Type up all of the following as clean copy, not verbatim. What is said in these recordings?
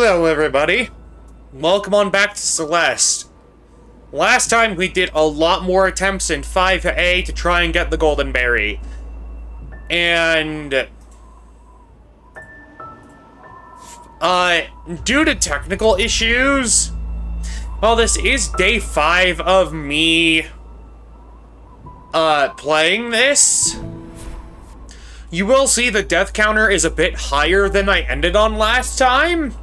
Hello, everybody. Welcome on back to Celeste. Last time we did a lot more attempts in 5A to try and get the golden berry. And due to technical issues, well, this is day 5 of me playing this. You will see the death counter is a bit higher than I ended on last time.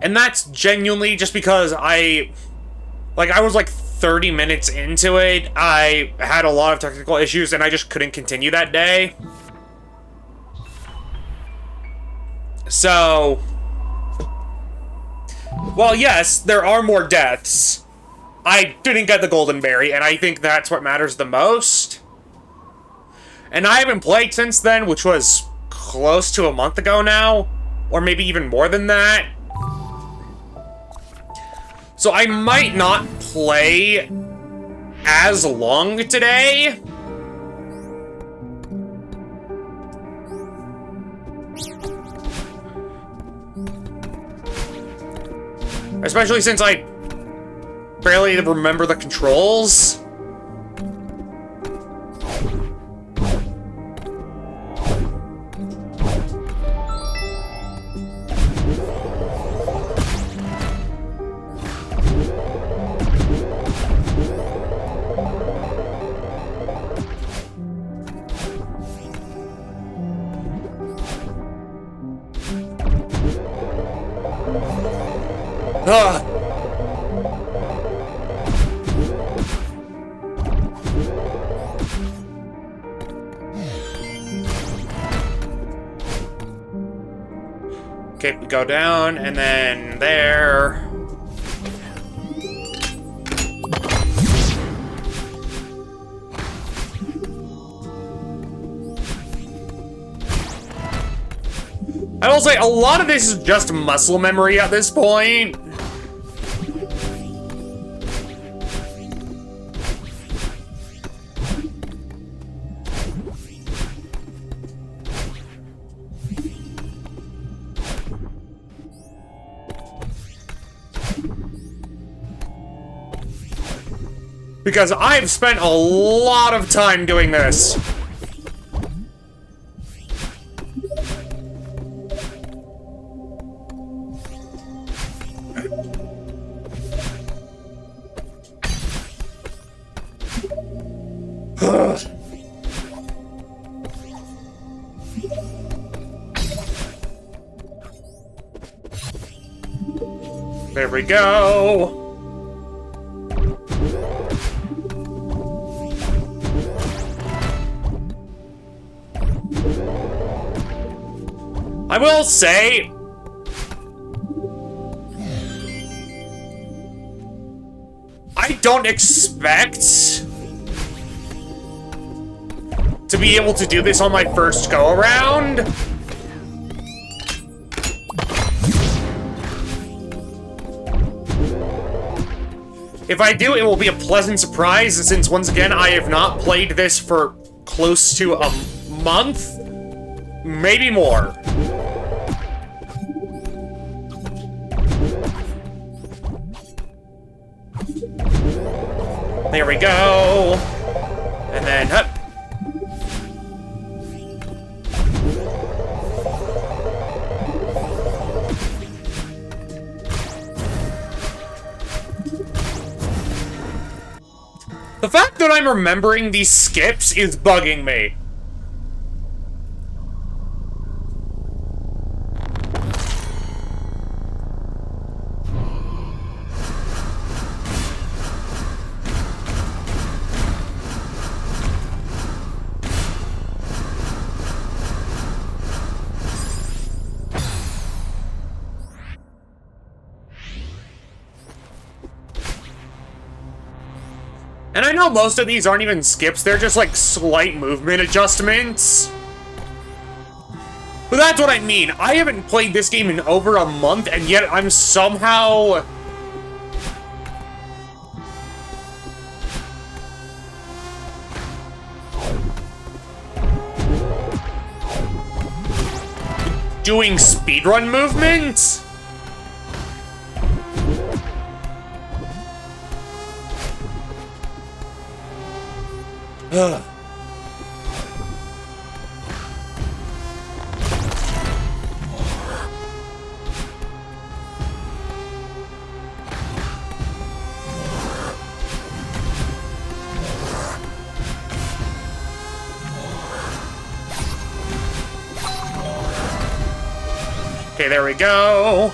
And that's genuinely just because I was like 30 minutes into it. I had a lot of technical issues and I just couldn't continue that day. So, well, yes, there are more deaths. I didn't get the golden berry, and I think that's what matters the most. And I haven't played since then, which was close to a month ago now, or maybe even more than that. So I might not play as long today. Especially since I barely remember the controls. Ugh. Okay, we go down, and then there. I will say, a lot of this is just muscle memory at this point. Because I've spent a lot of time doing this. There we go. I will say, I don't expect to be able to do this on my first go-around. If I do, it will be a pleasant surprise, since once again, I have not played this for close to a month, maybe more. There we go. And then, hup. The fact that I'm remembering these skips is bugging me. And I know most of these aren't even skips, they're just like slight movement adjustments. But that's what I mean. I haven't played this game in over a month, and yet I'm somehow doing speedrun movement? Ugh. Okay, there we go.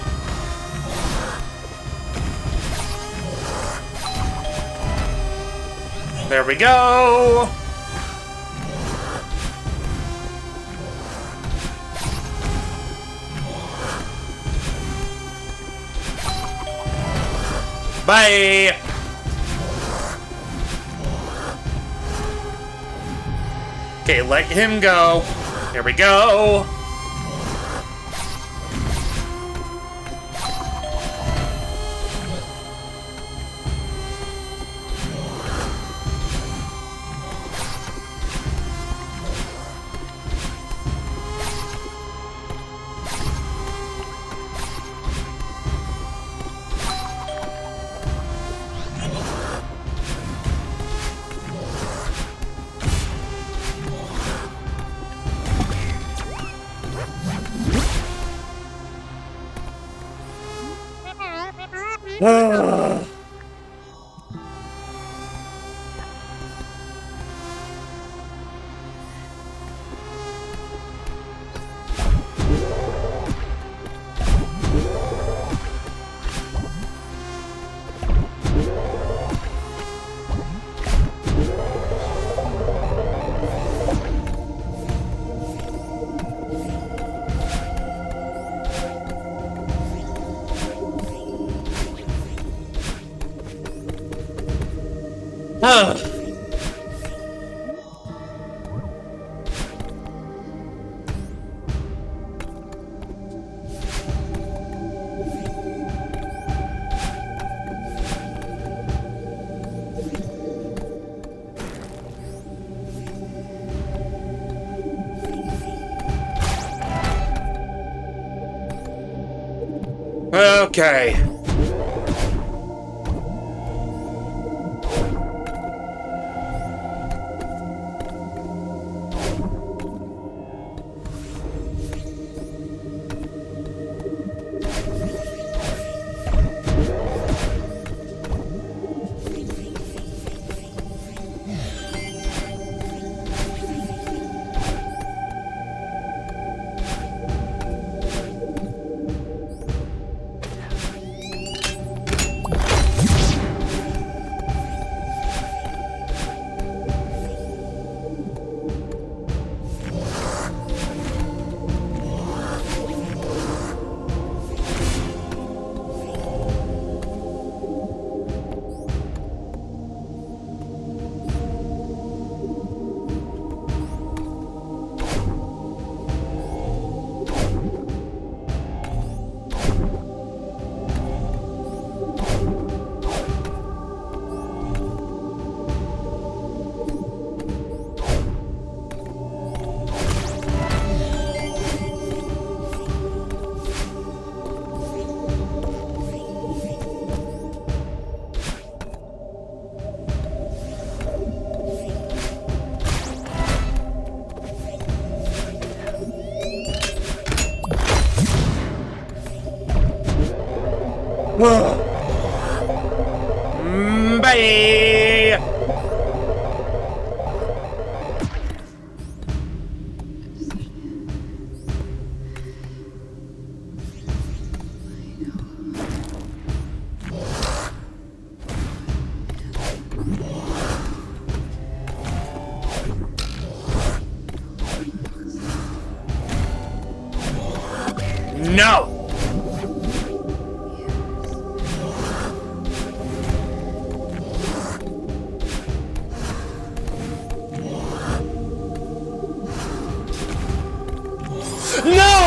There we go. Bye. Okay, let him go. There we go. Okay. Bye. No. No!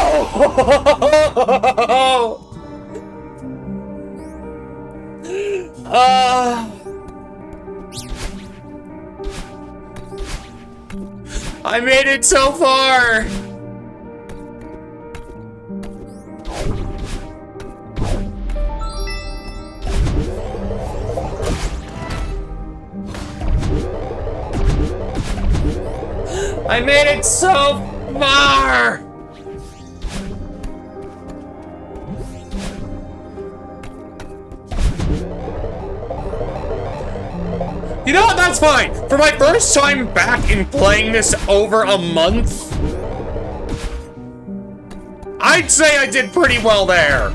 I made it so far! I made it so far! You know what? That's fine. For my first time back in playing this over a month, I'd say I did pretty well there.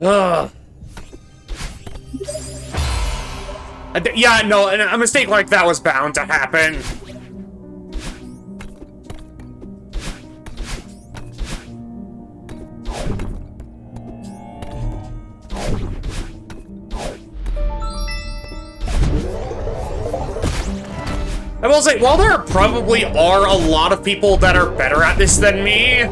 Ugh. Yeah, no, a mistake like that was bound to happen. I will say, while there probably are a lot of people that are better at this than me,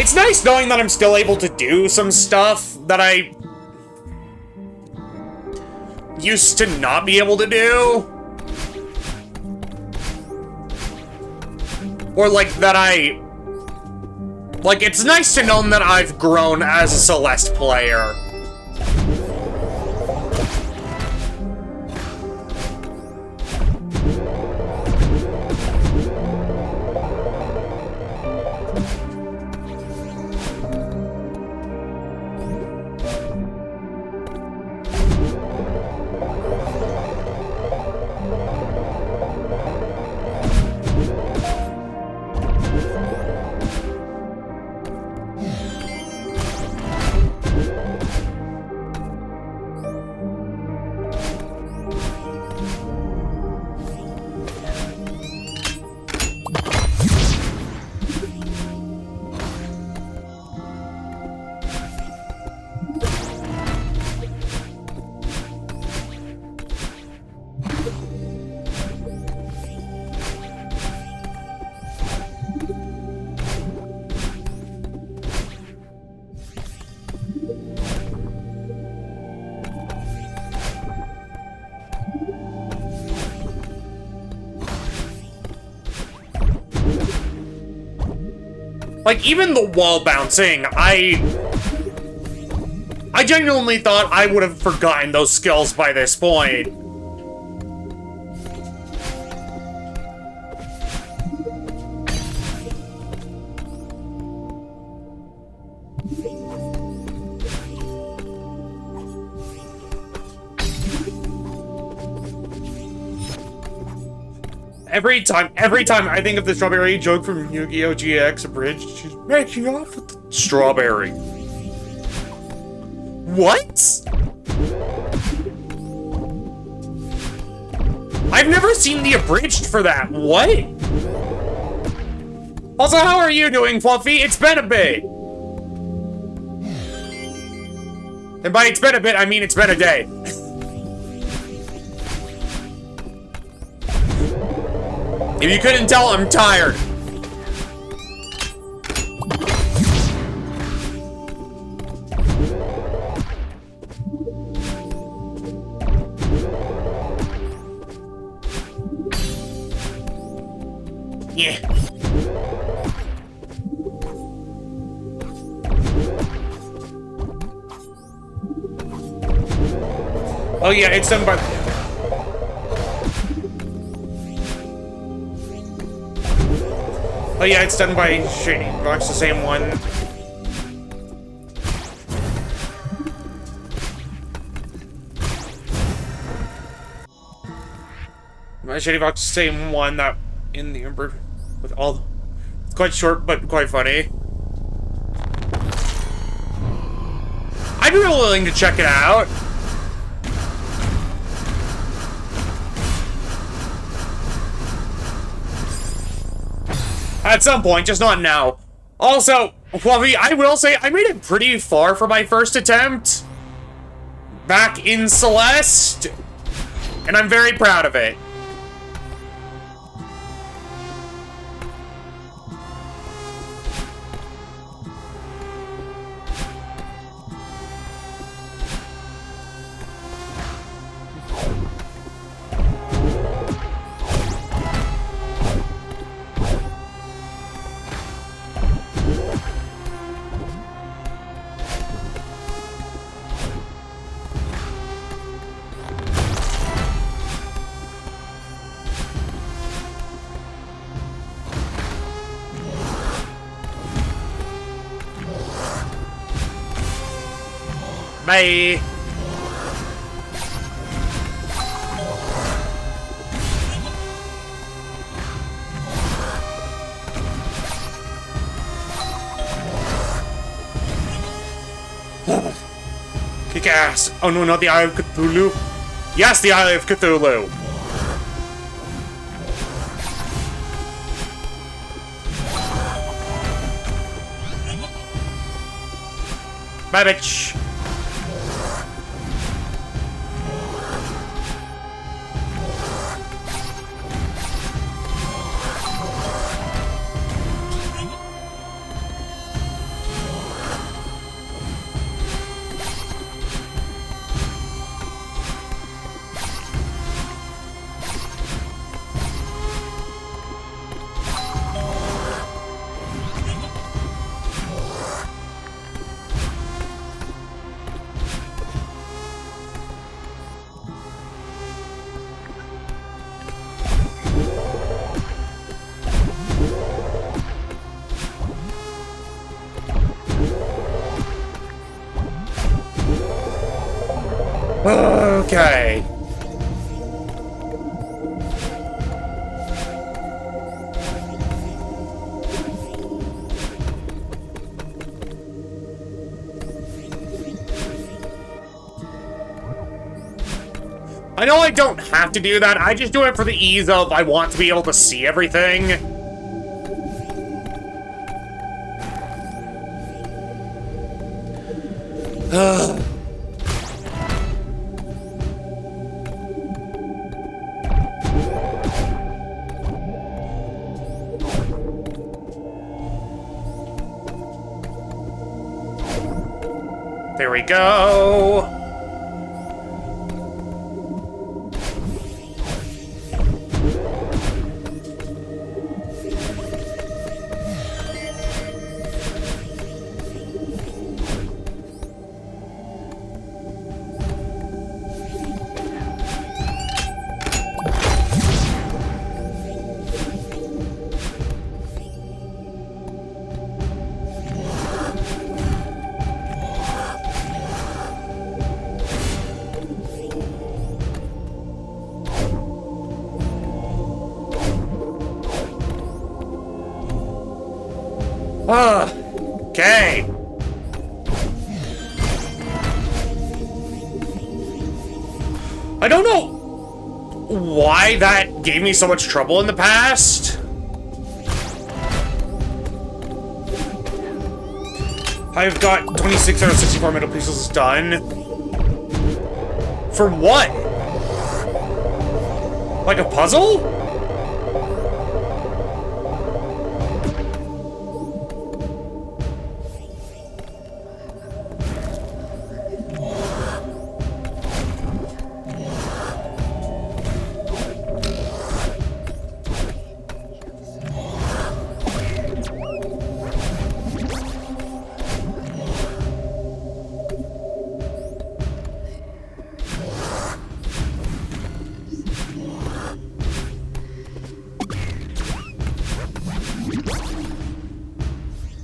it's nice knowing that I'm still able to do some stuff that I used to not be able to do. Or, like, that I... Like, it's nice to know that I've grown as a Celeste player. Like, even the wall bouncing, I genuinely thought I would have forgotten those skills by this point. Every time I think of the strawberry joke from Yu-Gi-Oh! GX Abridged, she's making off with the strawberry. What? I've never seen the abridged for that. What? Also, how are you doing, Fluffy? It's been a bit. And by it's been a bit, I mean it's been a day. If you couldn't tell, I'm tired. Yeah. Oh yeah, it's done by... Oh yeah, it's done by Shady Rocks, the same one. Shady Fox, same one that in the Ember with all. It's quite short, but quite funny. I'd be willing to check it out. At some point, just not now. Also, Fluffy, I will say, I made it pretty far for my first attempt. Back in Celeste. And I'm very proud of it. Bye. Kick ass. Oh no, not the Eye of Cthulhu. Yes, the Eye of Cthulhu. Bye, bitch. Okay. I know I don't have to do that, I just do it for the ease of I want to be able to see everything. There we go. Okay. I don't know why that gave me so much trouble in the past. I've got 26 out of 64 metal pieces done. For what? Like a puzzle?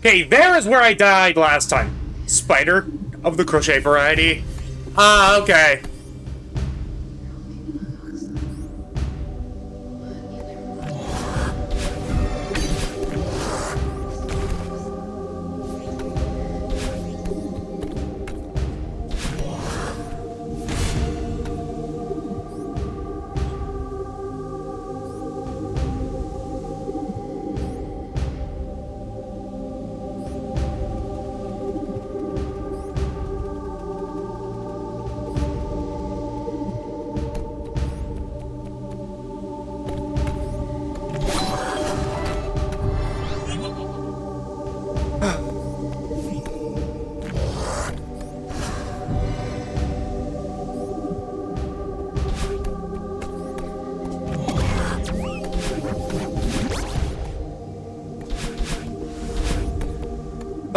Okay, there is where I died last time. Spider of the crochet variety. Ah, okay.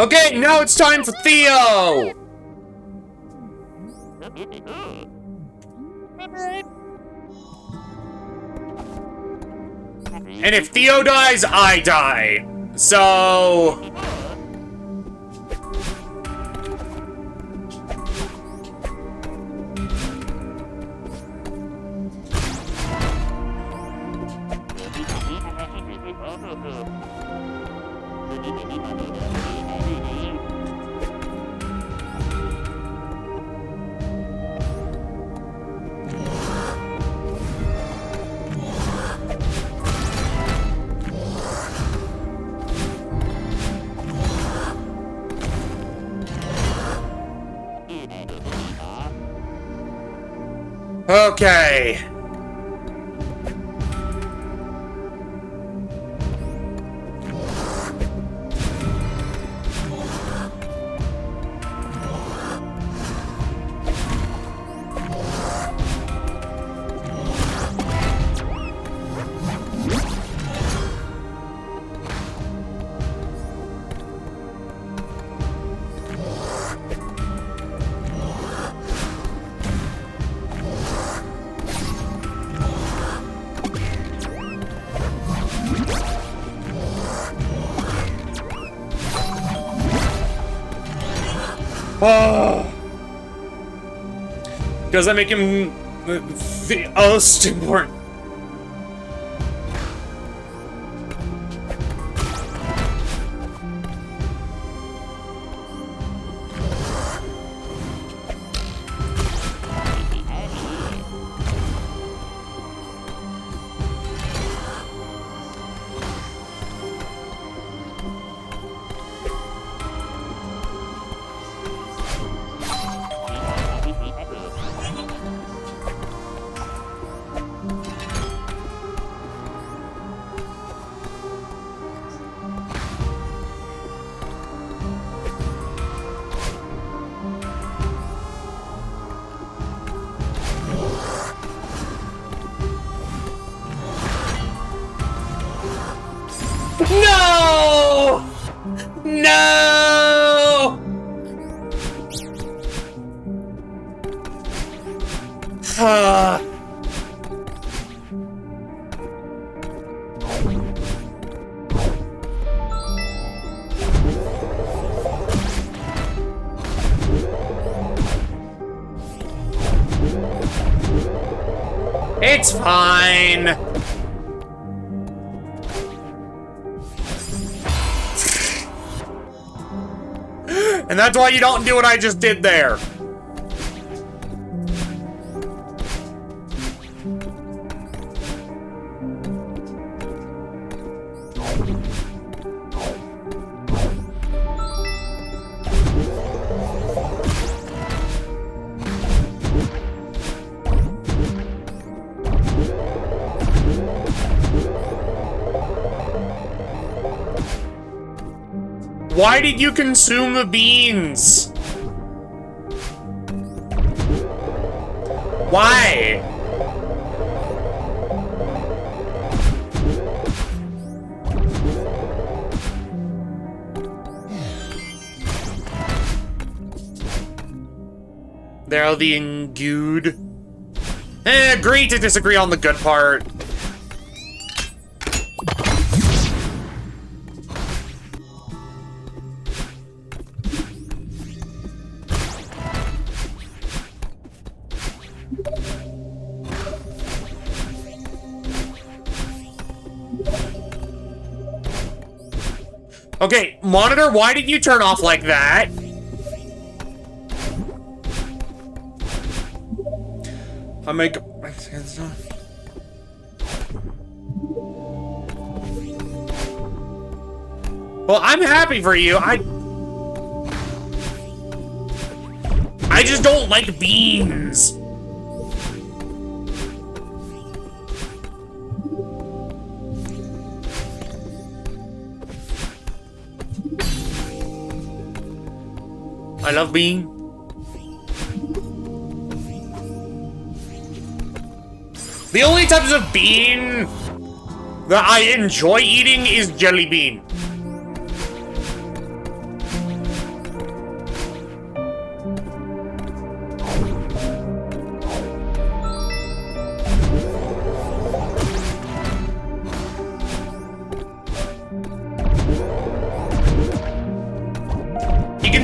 Okay, now it's time for Theo! And if Theo dies, I die. So... Okay. Oh. Does that make him the most important? No! No! It's fine. And that's why you don't do what I just did there. Why did you consume the beans? Why? They're the good. Agree to disagree on the good part. Okay, monitor, why did you turn off like that? I make... Well, I'm happy for you. I just don't like beans. I love bean. The only types of bean that I enjoy eating is jelly bean.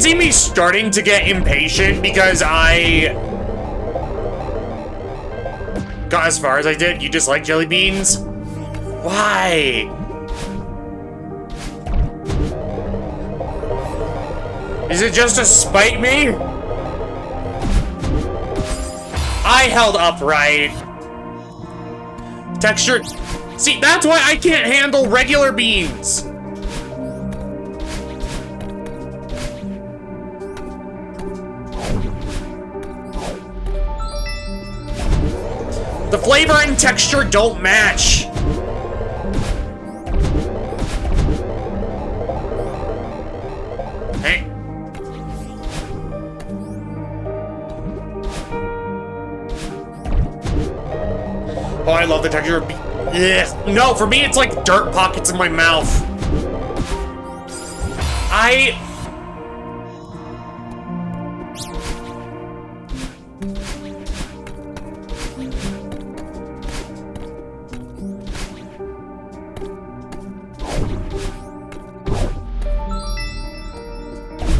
can see me starting to get impatient because I got as far as I did. You just like jelly beans? Why? Is it just to spite me? I held up right. Texture. See, that's why I can't handle regular beans. The flavor and texture don't match. Hey. Oh, I love the texture of beans. No, for me, it's like dirt pockets in my mouth.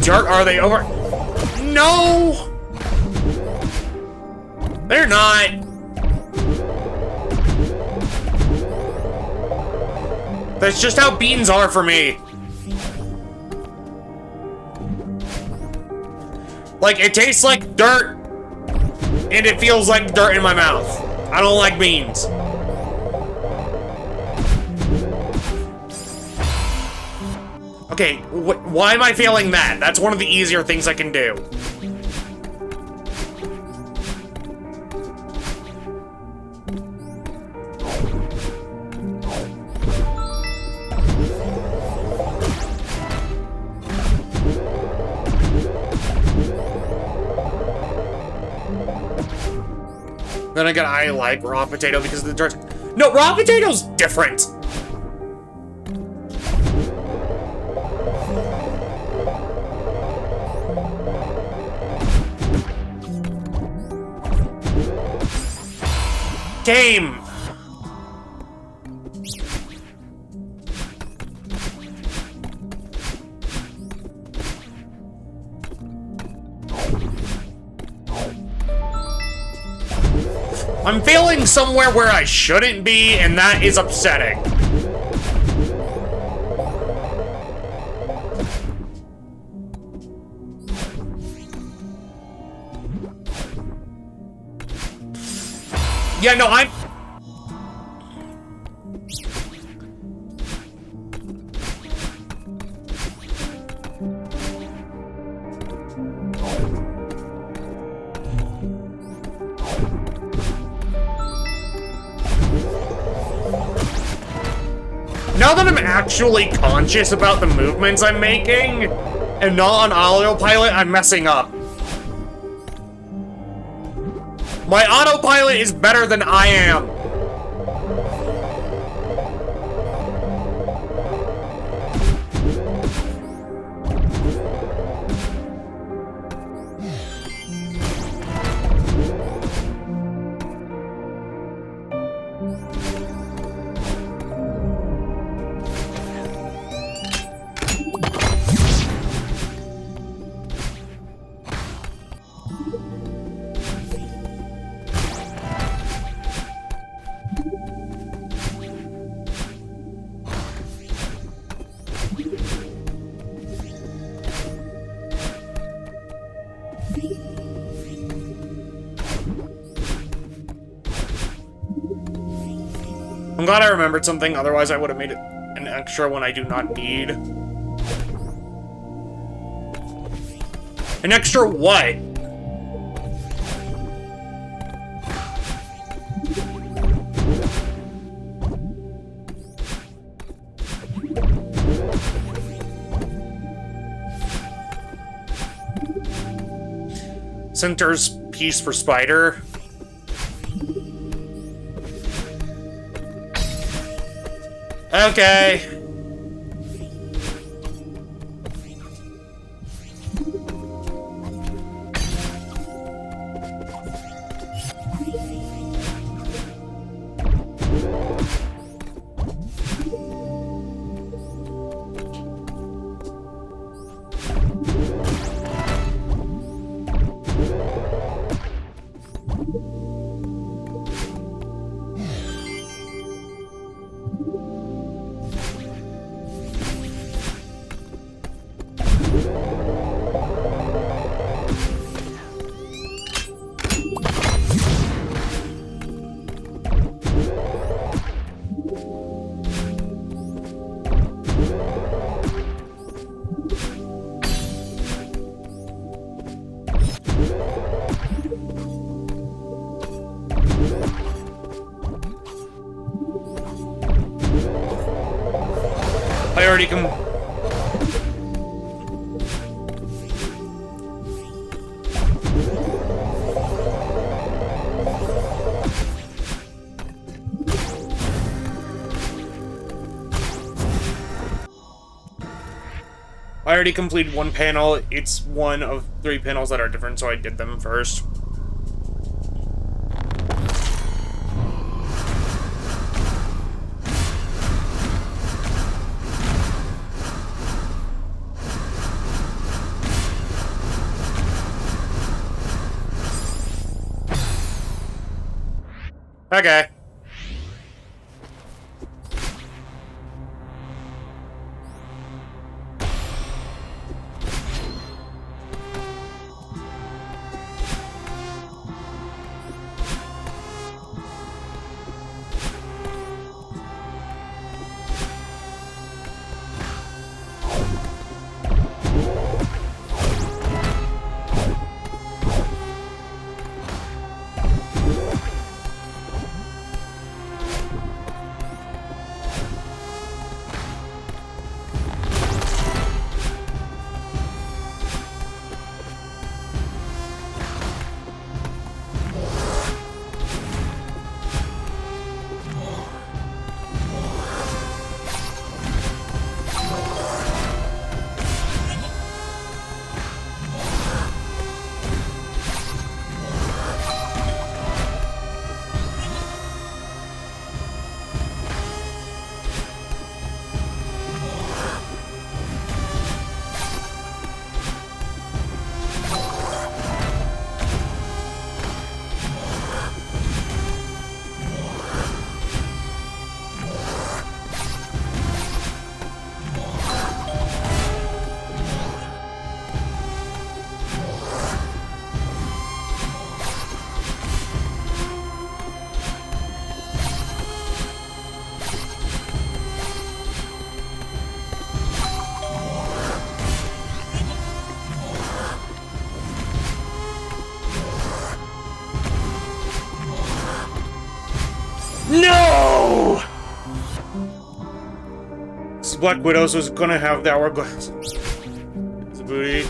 Dirt, are they over? No! They're not. That's just how beans are for me. Like, it tastes like dirt, and it feels like dirt in my mouth. I don't like beans. Okay, why am I failing that? That's one of the easier things I can do. Then again, I like raw potato because of the dirt. No, raw potato's different. Game. I'm failing somewhere where I shouldn't be, and that is upsetting. Yeah, no, I'm... Now that I'm actually conscious about the movements I'm making, and not on autopilot, I'm messing up. My autopilot is better than I am. I'm glad I remembered something, otherwise I would have made it an extra one I do not need. An extra what? Center's piece for Spider. Okay. I already com- I already completed one panel. It's one of 3 panels that are different, so I did them first. Okay. No! This Black Widows was gonna have the hourglass. It's a booty.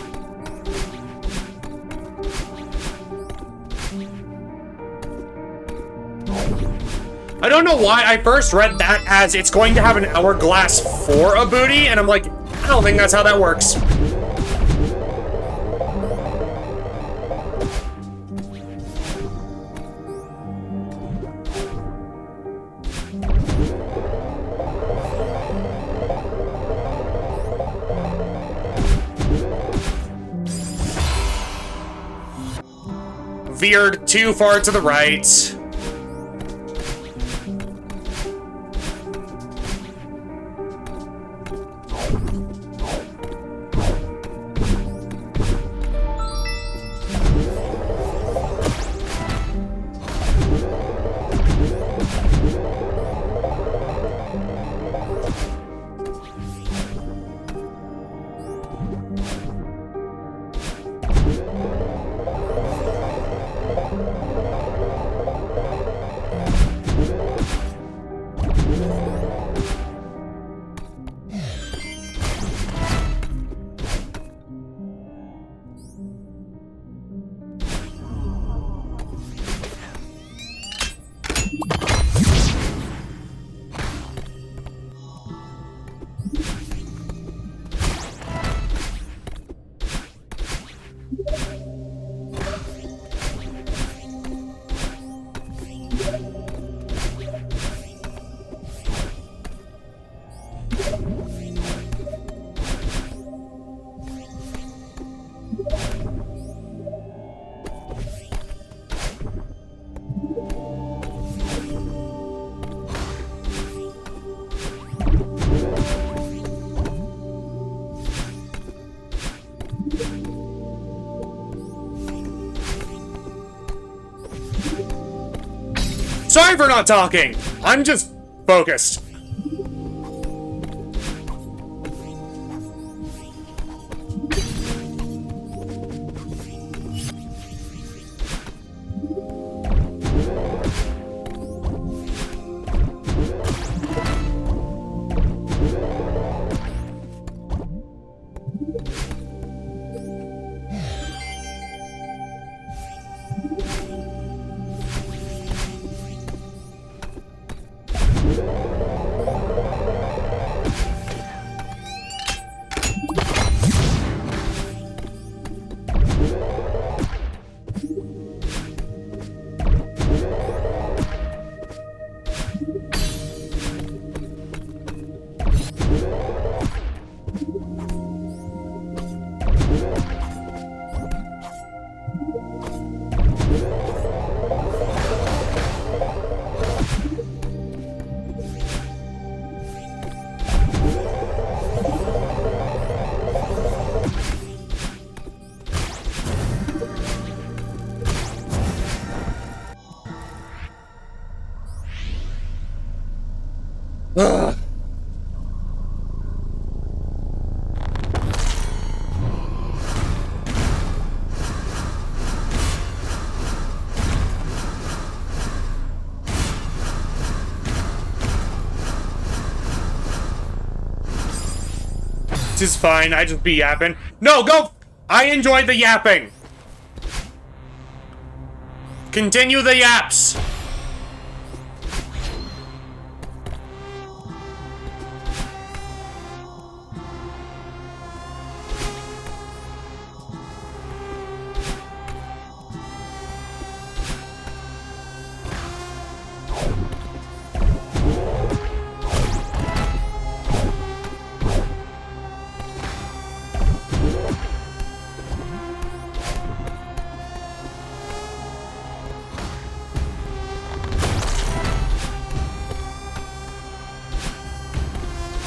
I don't know why I first read that as it's going to have an hourglass for a booty, and I'm like, I don't think that's how that works. Veered too far to the right. Sorry for not talking. I'm just focused. Ugh. This is fine, I just be yapping. No, go! I enjoy the yapping! Continue the yaps!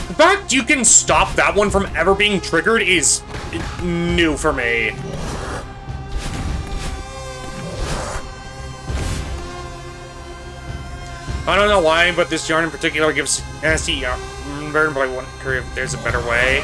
The fact you can stop that one from ever being triggered is new for me. I don't know why, but this yarn in particular gives nasty burn, but I wonder if there's a better way.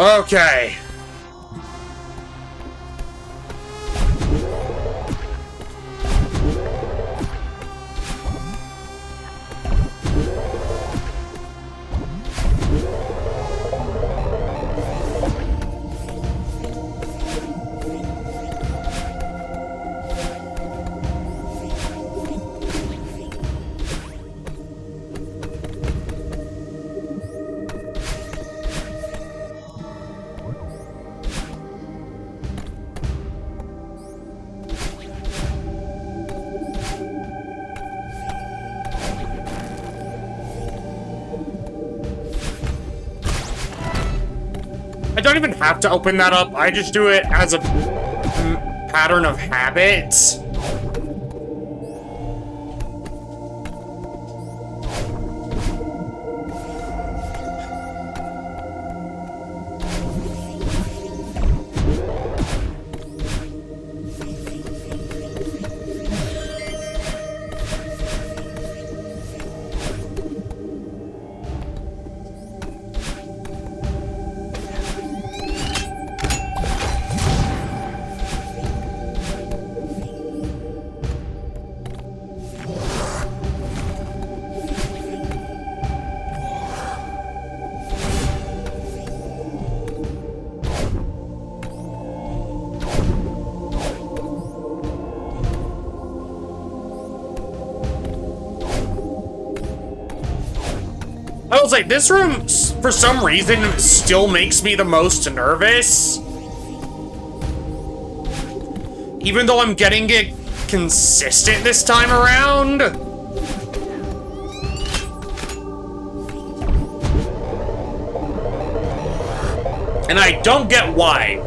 Okay. I don't even have to open that up. I just do it as a pattern of habit. I will say, this room, for some reason, still makes me the most nervous. Even though I'm getting it consistent this time around. And I don't get why.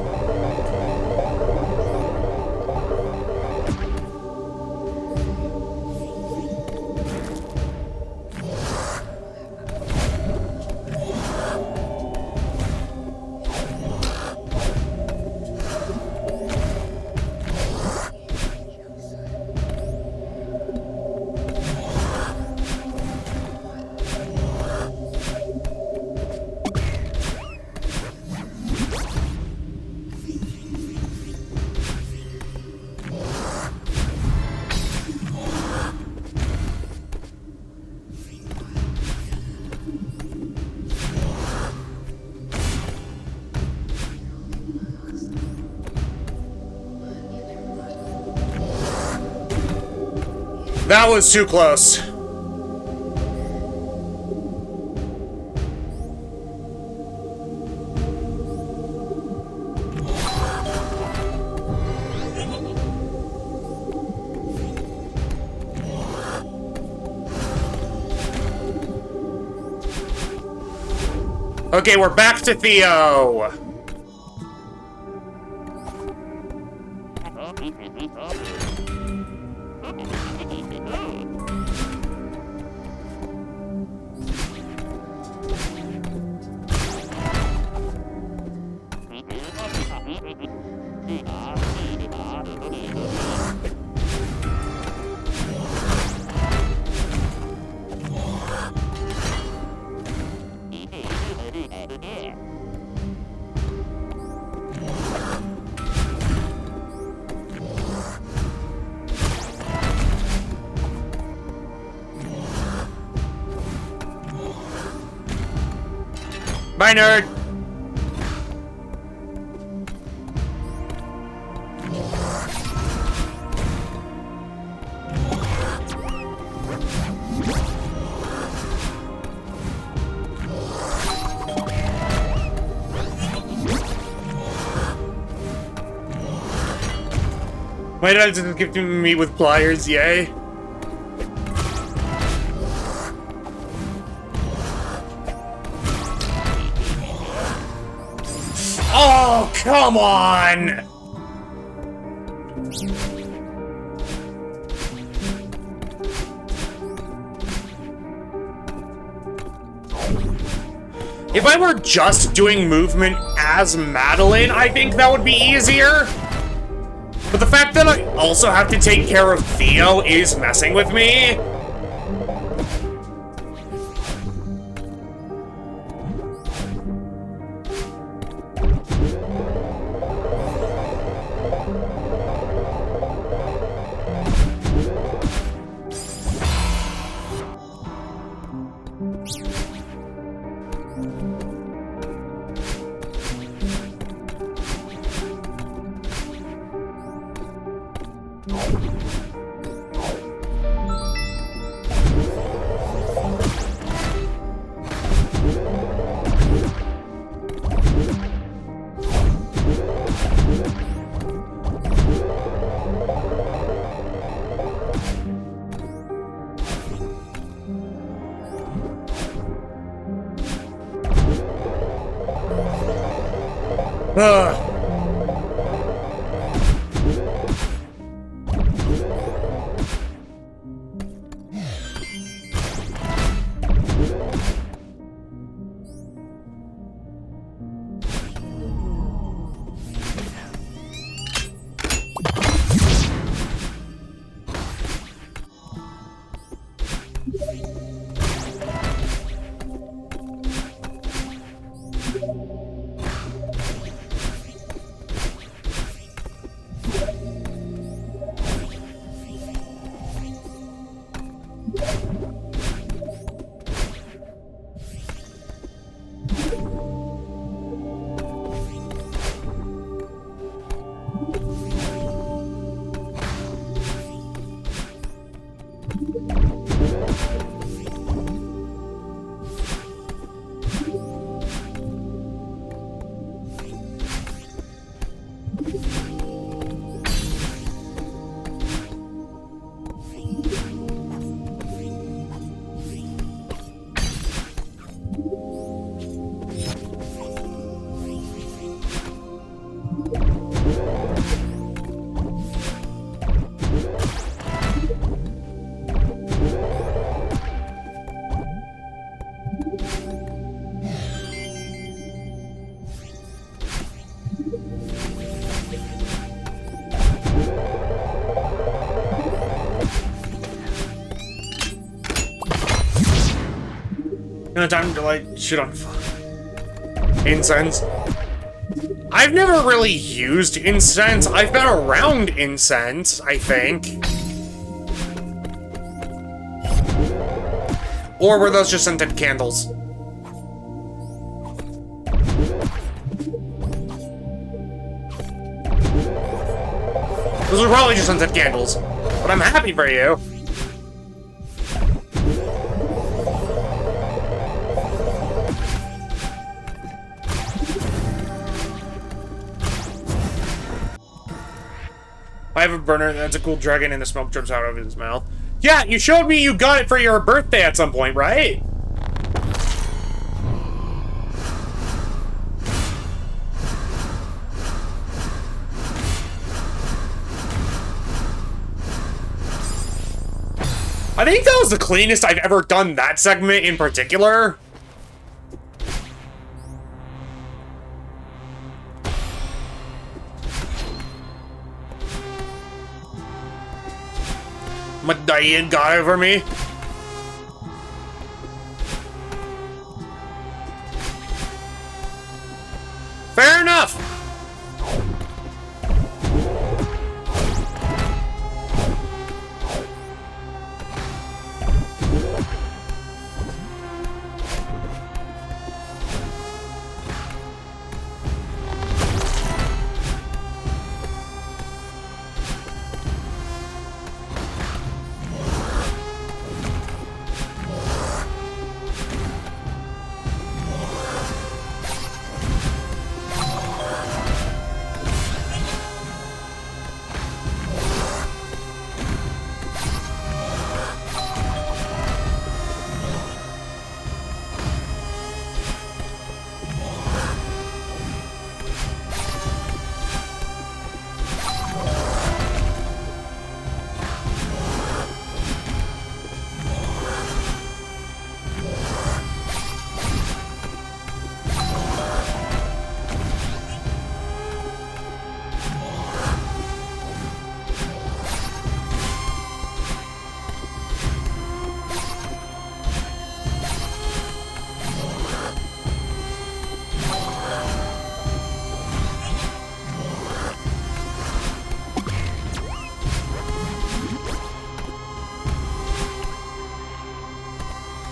That was too close. Okay, we're back to Theo. Bye, nerd! My dad didn't give me with pliers, yay. Oh, come on! If I were just doing movement as Madeline, I think that would be easier. But the fact that I also have to take care of Theo is messing with me. Ugh. No time to light shit on incense. I've never really used incense. I've been around incense, I think. Or were those just scented candles? Those were probably just scented candles. But I'm happy for you. I have a burner. That's a cool dragon, and the smoke drips out of his mouth. Yeah, you showed me you got it for your birthday at some point, right? I think that was the cleanest I've ever done that segment in particular. Medallion got it for me. Fair enough.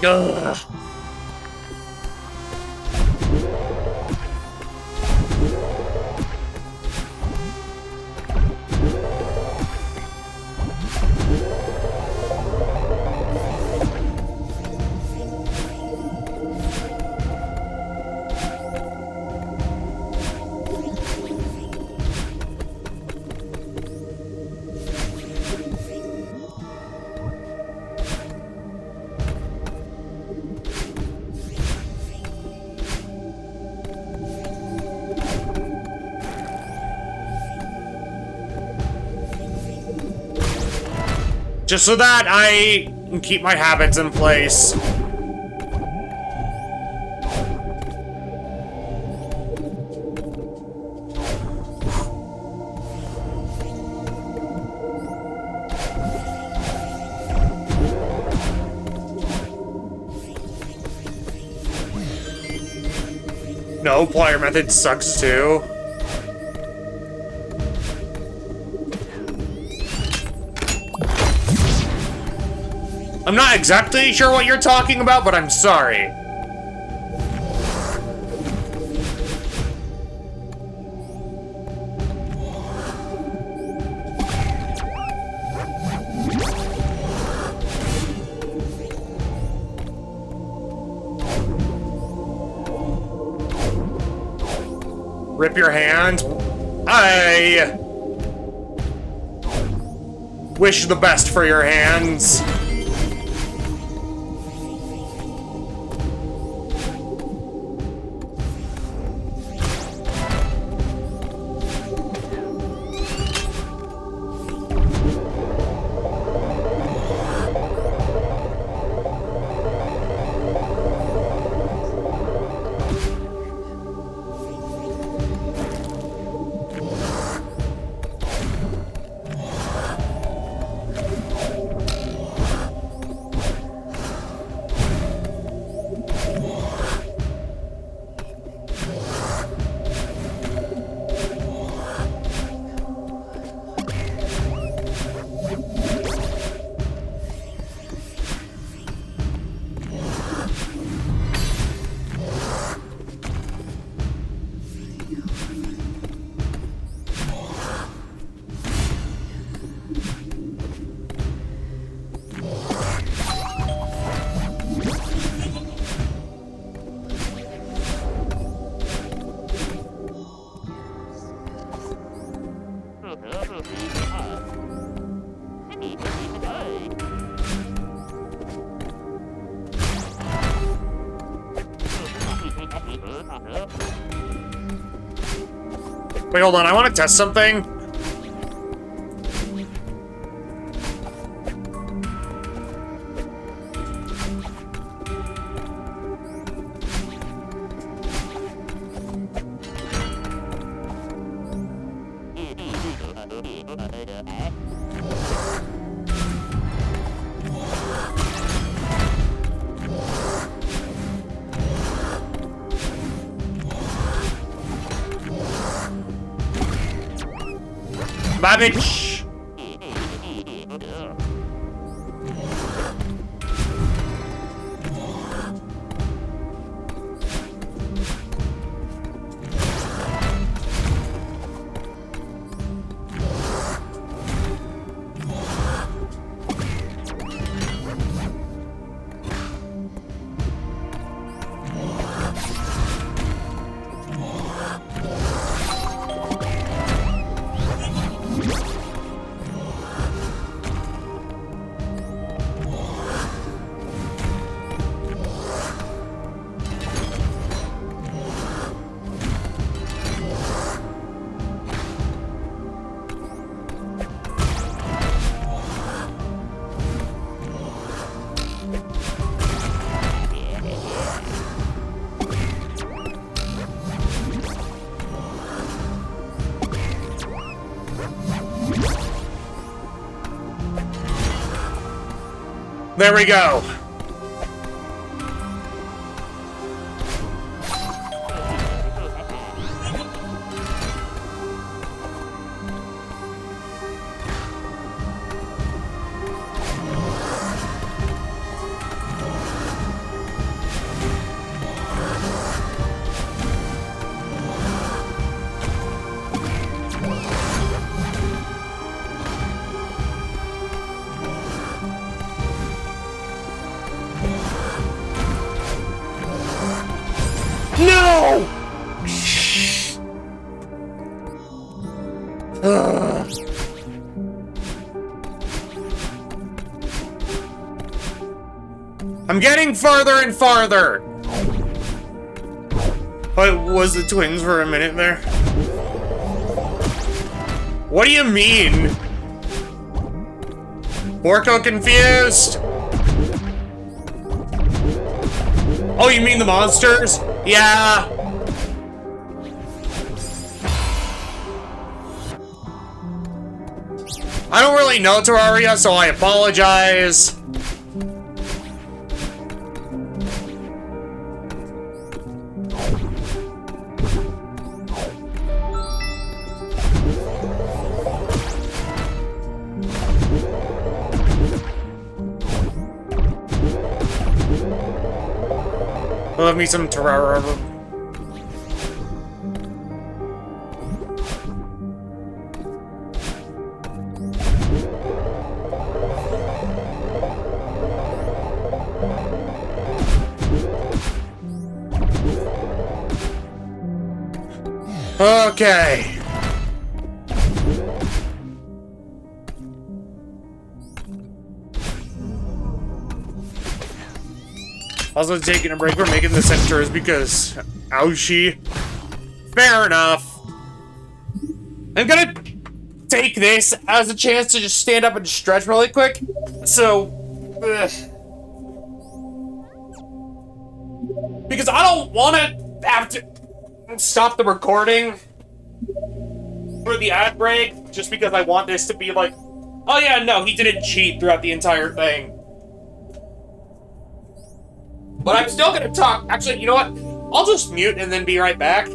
Ugh. Just so that I can keep my habits in place. No, player method sucks too. I'm not exactly sure what you're talking about, but I'm sorry. Rip your hand. I wish the best for your hands. Wait, hold on. I want to test something. Babbage! There we go. No! I'm getting farther and farther. But was the twins for a minute there? What do you mean? Porco confused? Oh, you mean the monsters? Yeah. I don't really know Terraria, so I apologize. Love me some Terraria. Okay. Also taking a break from making the centers because ouchie. Fair enough. I'm gonna take this as a chance to just stand up and stretch really quick. So, because I don't want to have to stop the recording for the ad break just because I want this to be like, oh yeah, no, he didn't cheat throughout the entire thing. But I'm still gonna talk. Actually, you know what? I'll just mute and then be right back.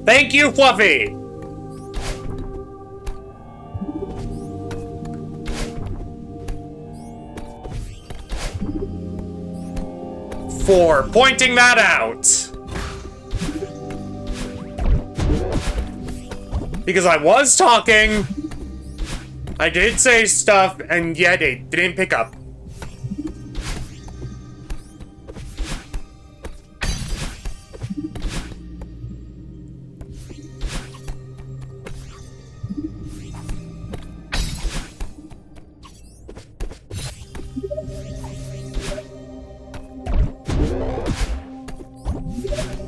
Thank you, Fluffy! For pointing that out. Because I was talking, I did say stuff, and yet it didn't pick up.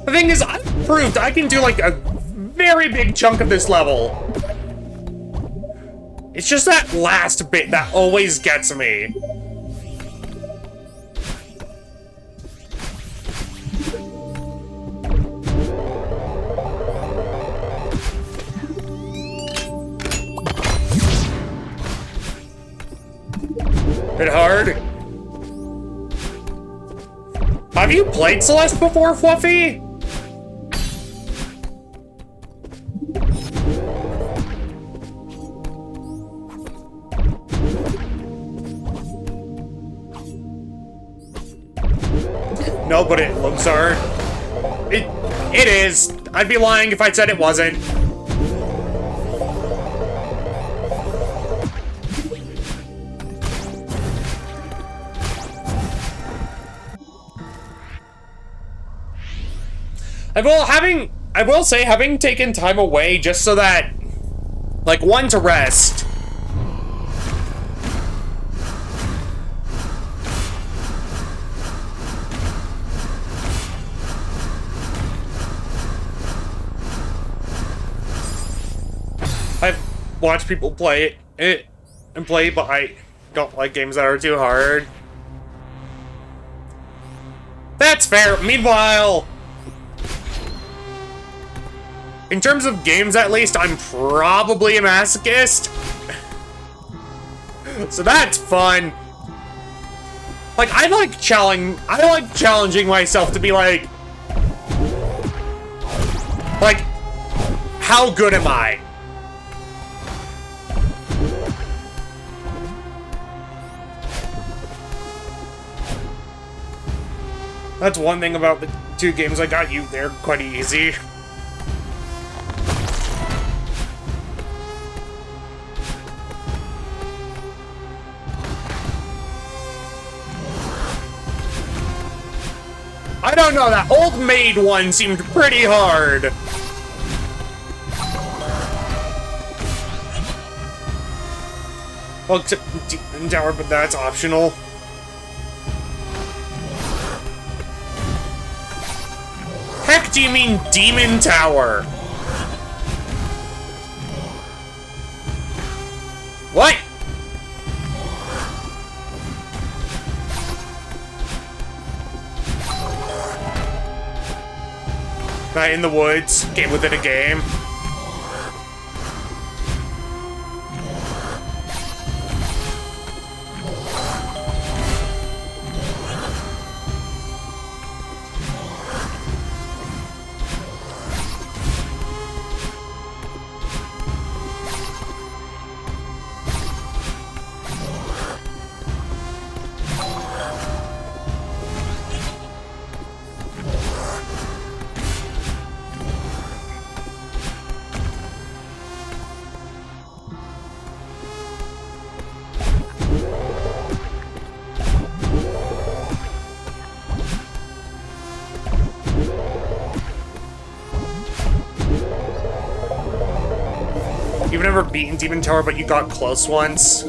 The thing is, I've proved I can do like a very big chunk of this level. It's just that last bit that always gets me. Bit hard. Have you played Celeste before, Fluffy? No, but it looks hard. It is. I'd be lying if I said it wasn't. I will say, having taken time away just so that, like, one, to rest. I've watched people play it, but I don't like games that are too hard. That's fair. Meanwhile, in terms of games, at least, I'm probably a masochist. So that's fun. Like, I like challenging myself to be like, how good am I? That's one thing about the two games I got you. They're quite easy. I don't know, that old maid one seemed pretty hard. Well, Demon Tower, but that's optional. Heck do you mean Demon Tower? What? Night in the Woods, game within a game. You've never beaten Demon Tower, but you got close once.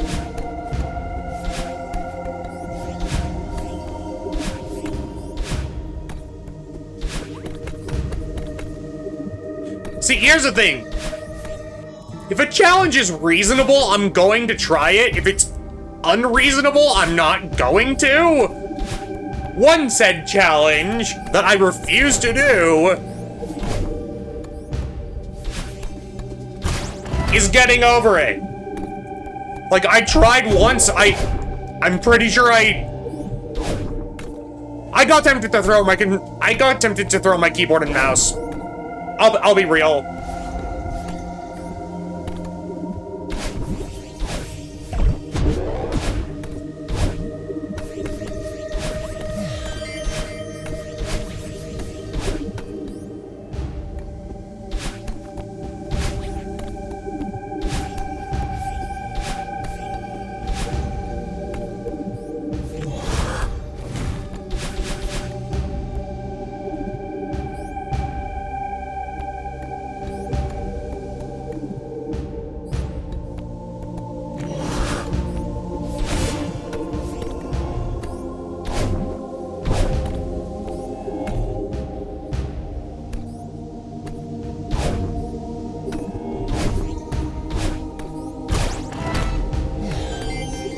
See, here's the thing. If a challenge is reasonable, I'm going to try it. If it's unreasonable, I'm not going to. One said challenge that I refuse to do is getting over it. Like, I tried once, I'm pretty sure I got tempted to throw my keyboard and mouse. I'll be real.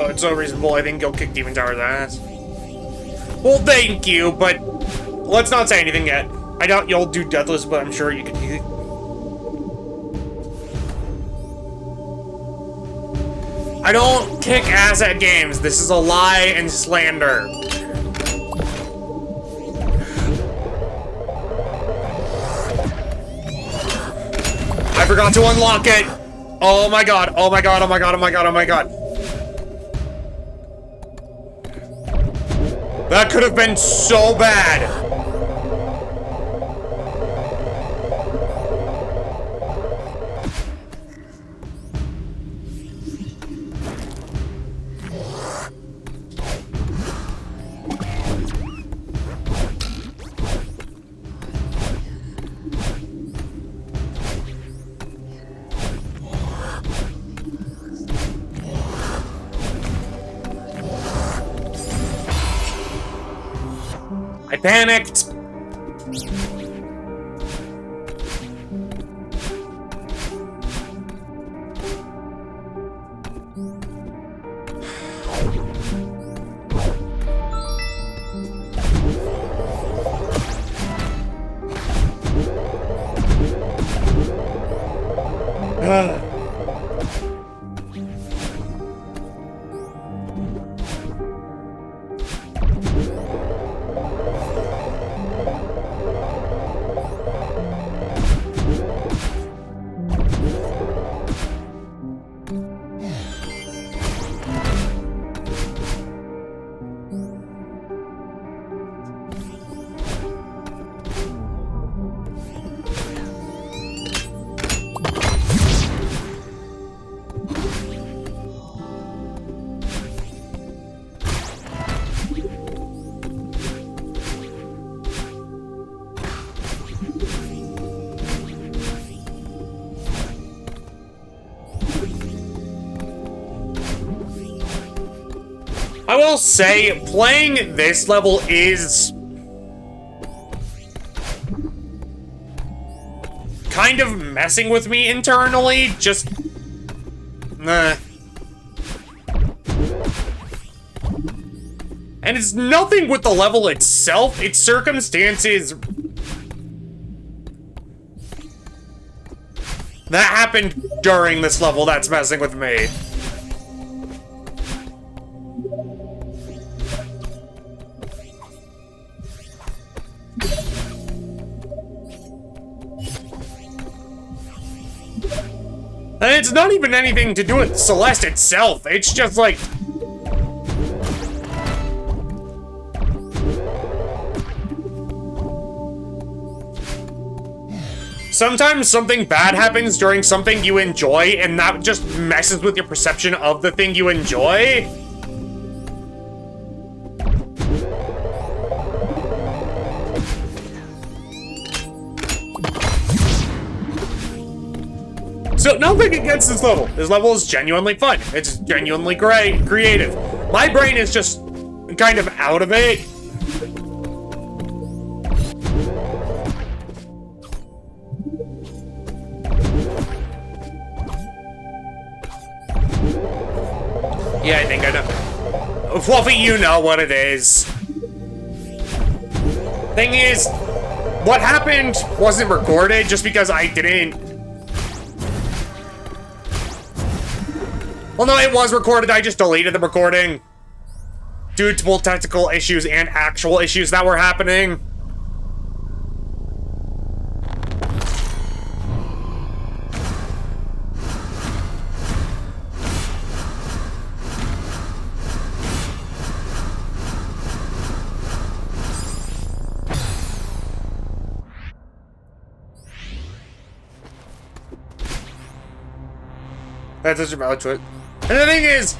Oh, it's so reasonable, I think you'll kick Demon Tower's ass. Well, thank you, but let's not say anything yet. I doubt you'll do Deathless, but I'm sure you could. I don't kick ass at games. This is a lie and slander. I forgot to unlock it. Oh my god, oh my god, oh my god, oh my god, oh my god. That could have been so bad. I panicked. I will say, playing this level is kind of messing with me internally, just... And it's nothing with the level itself, it's circumstances that happened during this level that's messing with me. And it's not even anything to do with Celeste itself, it's just like... Sometimes something bad happens during something you enjoy, and that just messes with your perception of the thing you enjoy. So, nothing against this level. This level is genuinely fun. It's genuinely great, creative. My brain is just kind of out of it. Yeah, I think I know. Fluffy, you know what it is. Thing is, what happened wasn't recorded just because I didn't... Well, no, it was recorded, I just deleted the recording. Due to both technical issues and actual issues that were happening. That's such a valid choice. And the thing is,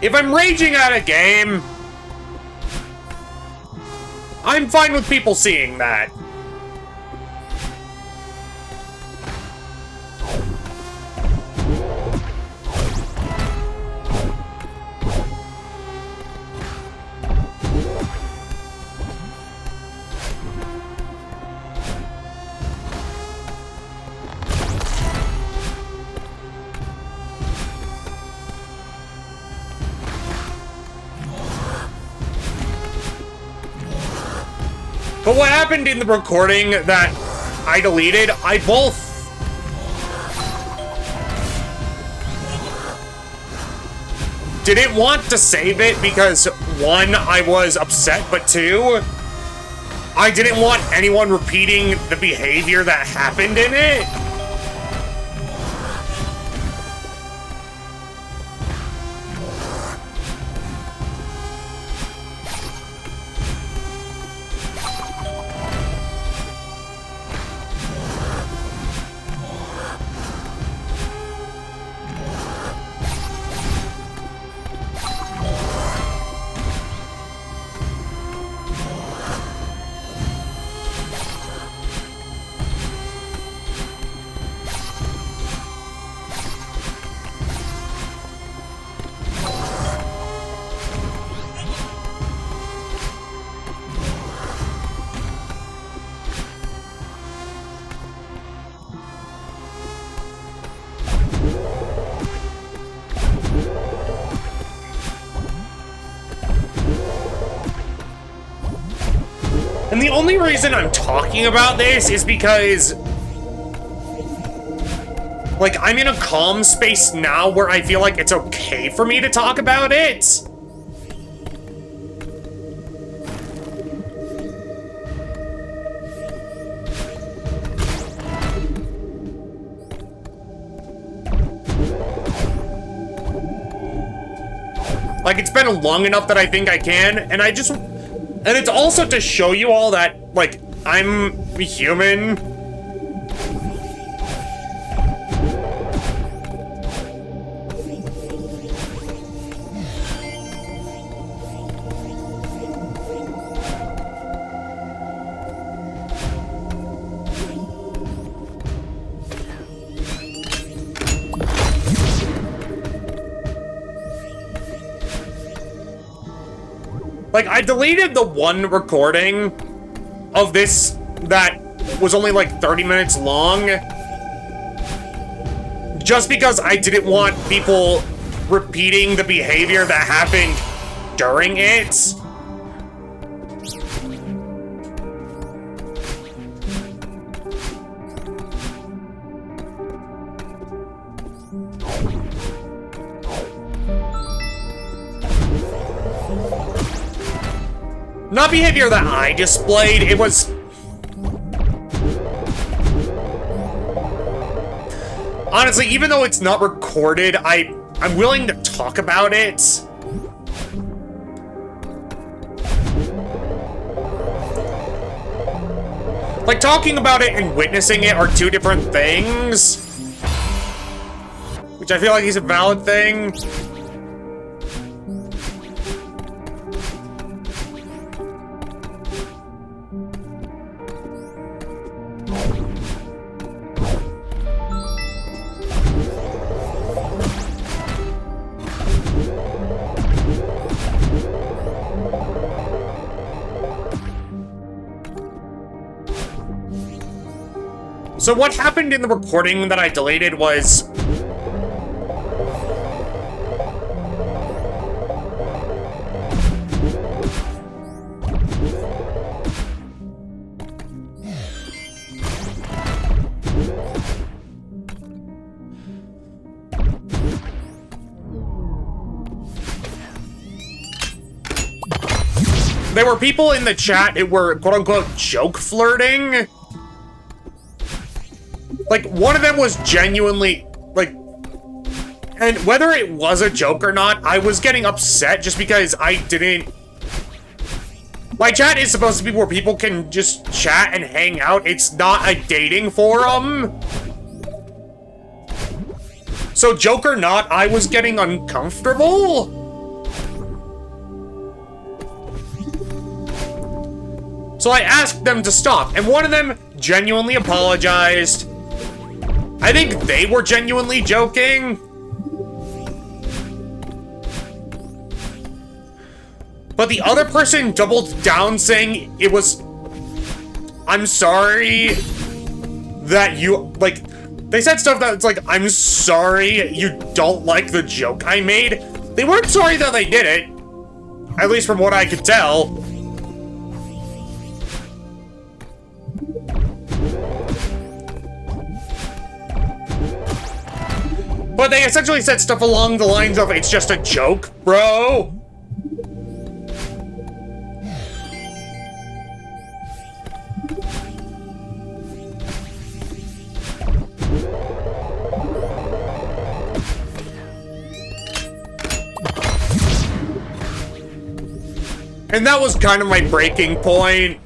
if I'm raging at a game, I'm fine with people seeing that. But what happened in the recording that I deleted, I both... didn't want to save it because, one, I was upset, but two, I didn't want anyone repeating the behavior that happened in it. And the only reason I'm talking about this is because, like, I'm in a calm space now where I feel like it's okay for me to talk about it. Like, it's been long enough that I think I can, and I just... And it's also to show you all that, like, I'm human. Like, I deleted the one recording of this that was only like 30 minutes long just because I didn't want people repeating the behavior that happened during it. Not behavior that I displayed, it was... Honestly, even though it's not recorded, I'm willing to talk about it. Like, talking about it and witnessing it are two different things. Which I feel like is a valid thing. So what happened in the recording that I deleted was... There were people in the chat who were quote-unquote joke flirting. Like, one of them was genuinely, like... And whether it was a joke or not, I was getting upset just because I didn't... My chat is supposed to be where people can just chat and hang out. It's not a dating forum. So, joke or not, I was getting uncomfortable. So I asked them to stop, and one of them genuinely apologized. I think they were genuinely joking. But the other person doubled down saying it was... I'm sorry that you... Like, they said stuff that's like, I'm sorry you don't like the joke I made. They weren't sorry that they did it. At least from what I could tell. But they essentially said stuff along the lines of, it's just a joke, bro. And that was kind of my breaking point.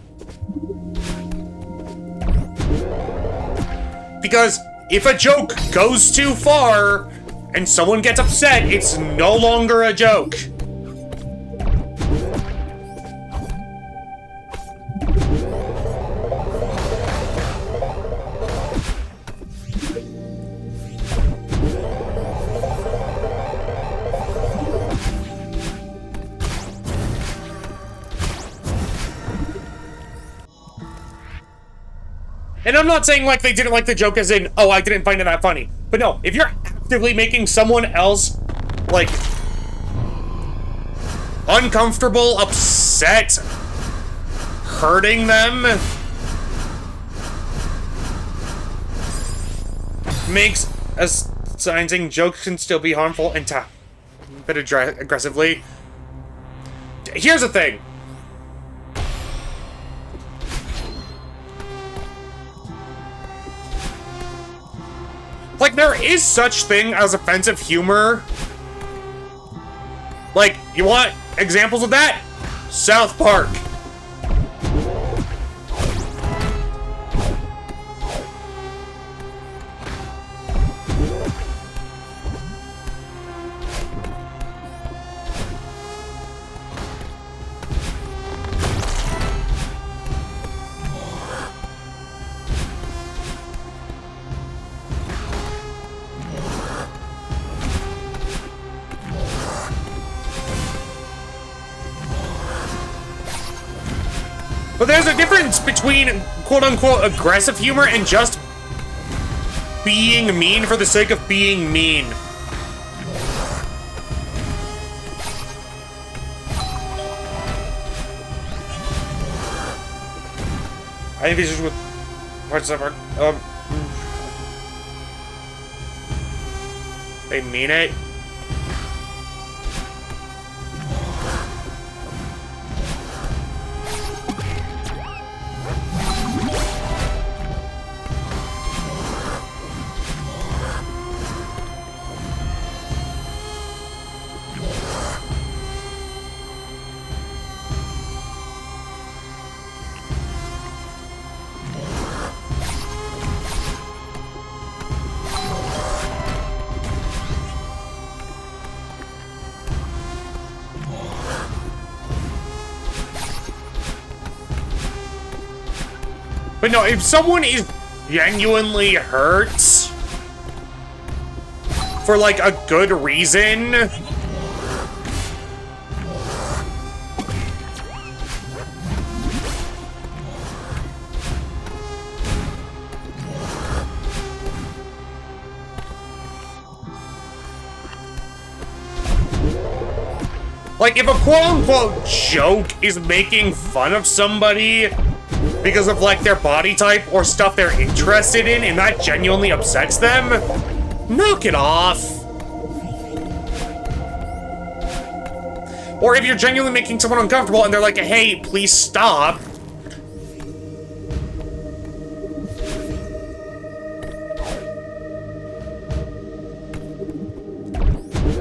Because if a joke goes too far and someone gets upset, it's no longer a joke. And I'm not saying, like, they didn't like the joke as in, oh, I didn't find it that funny. But no, if you're actively making someone else, like, uncomfortable, upset, hurting them, makes us saying jokes can still be harmful and a bit aggressively. Here's the thing. Like, there is such thing as offensive humor. Like, you want examples of that? South Park. But there's a difference between quote-unquote aggressive humor and just being mean for the sake of being mean. I think these are with parts of our, they mean it. But no, if someone is genuinely hurt for, like, a good reason, like, if a quote-unquote joke is making fun of somebody because of, like, their body type or stuff they're interested in, and that genuinely upsets them, knock it off. Or if you're genuinely making someone uncomfortable and they're like, hey, please stop.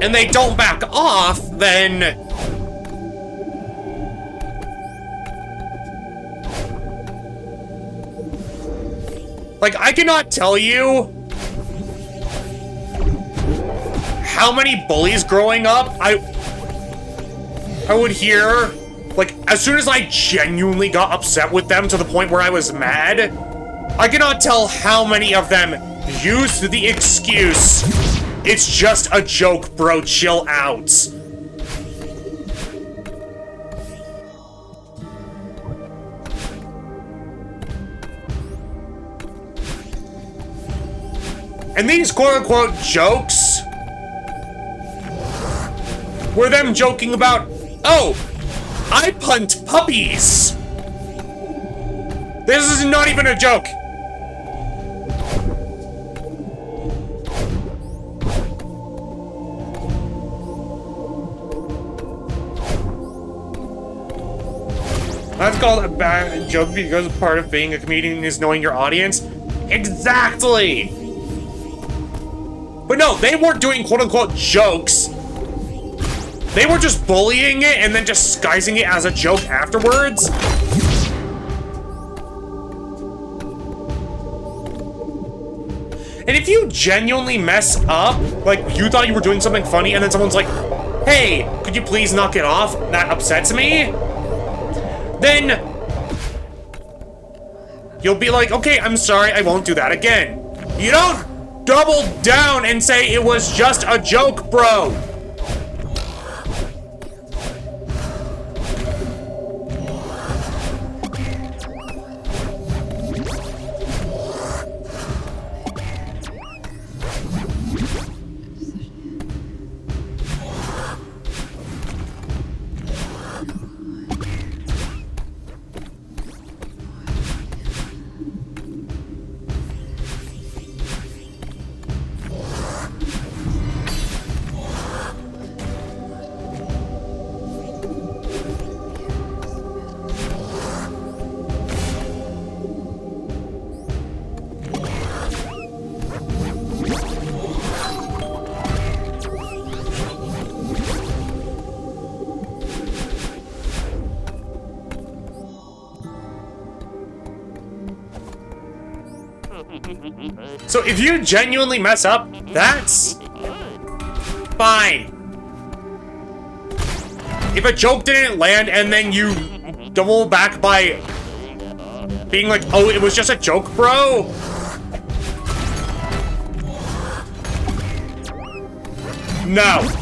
And they don't back off, then like, I cannot tell you how many bullies growing up I would hear, like, as soon as I genuinely got upset with them to the point where I was mad, I cannot tell how many of them used the excuse, it's just a joke, bro, chill out. And these quote-unquote jokes were them joking about, oh, I punt puppies. This is not even a joke. That's called a bad joke because part of being a comedian is knowing your audience. Exactly. But no, they weren't doing quote-unquote jokes. They were just bullying it and then disguising it as a joke afterwards. And if you genuinely mess up, like you thought you were doing something funny and then someone's like, hey, could you please knock it off? That upsets me. Then you'll be like, okay, I'm sorry, I won't do that again. You don't double down and say it was just a joke, bro. So if you genuinely mess up, that's fine. If a joke didn't land and then you double back by being like, oh, it was just a joke, bro. No.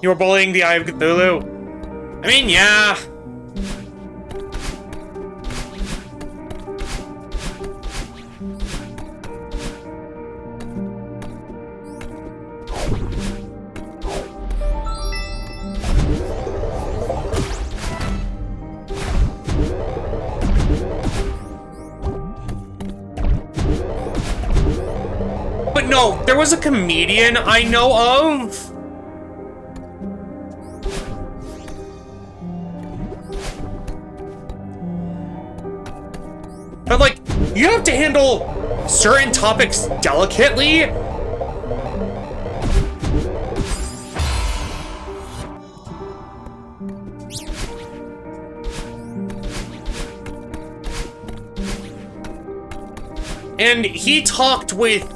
You were bullying the Eye of Cthulhu? I mean, yeah. But no, there was a comedian I know of. But, like, you have to handle certain topics delicately. And he talked with,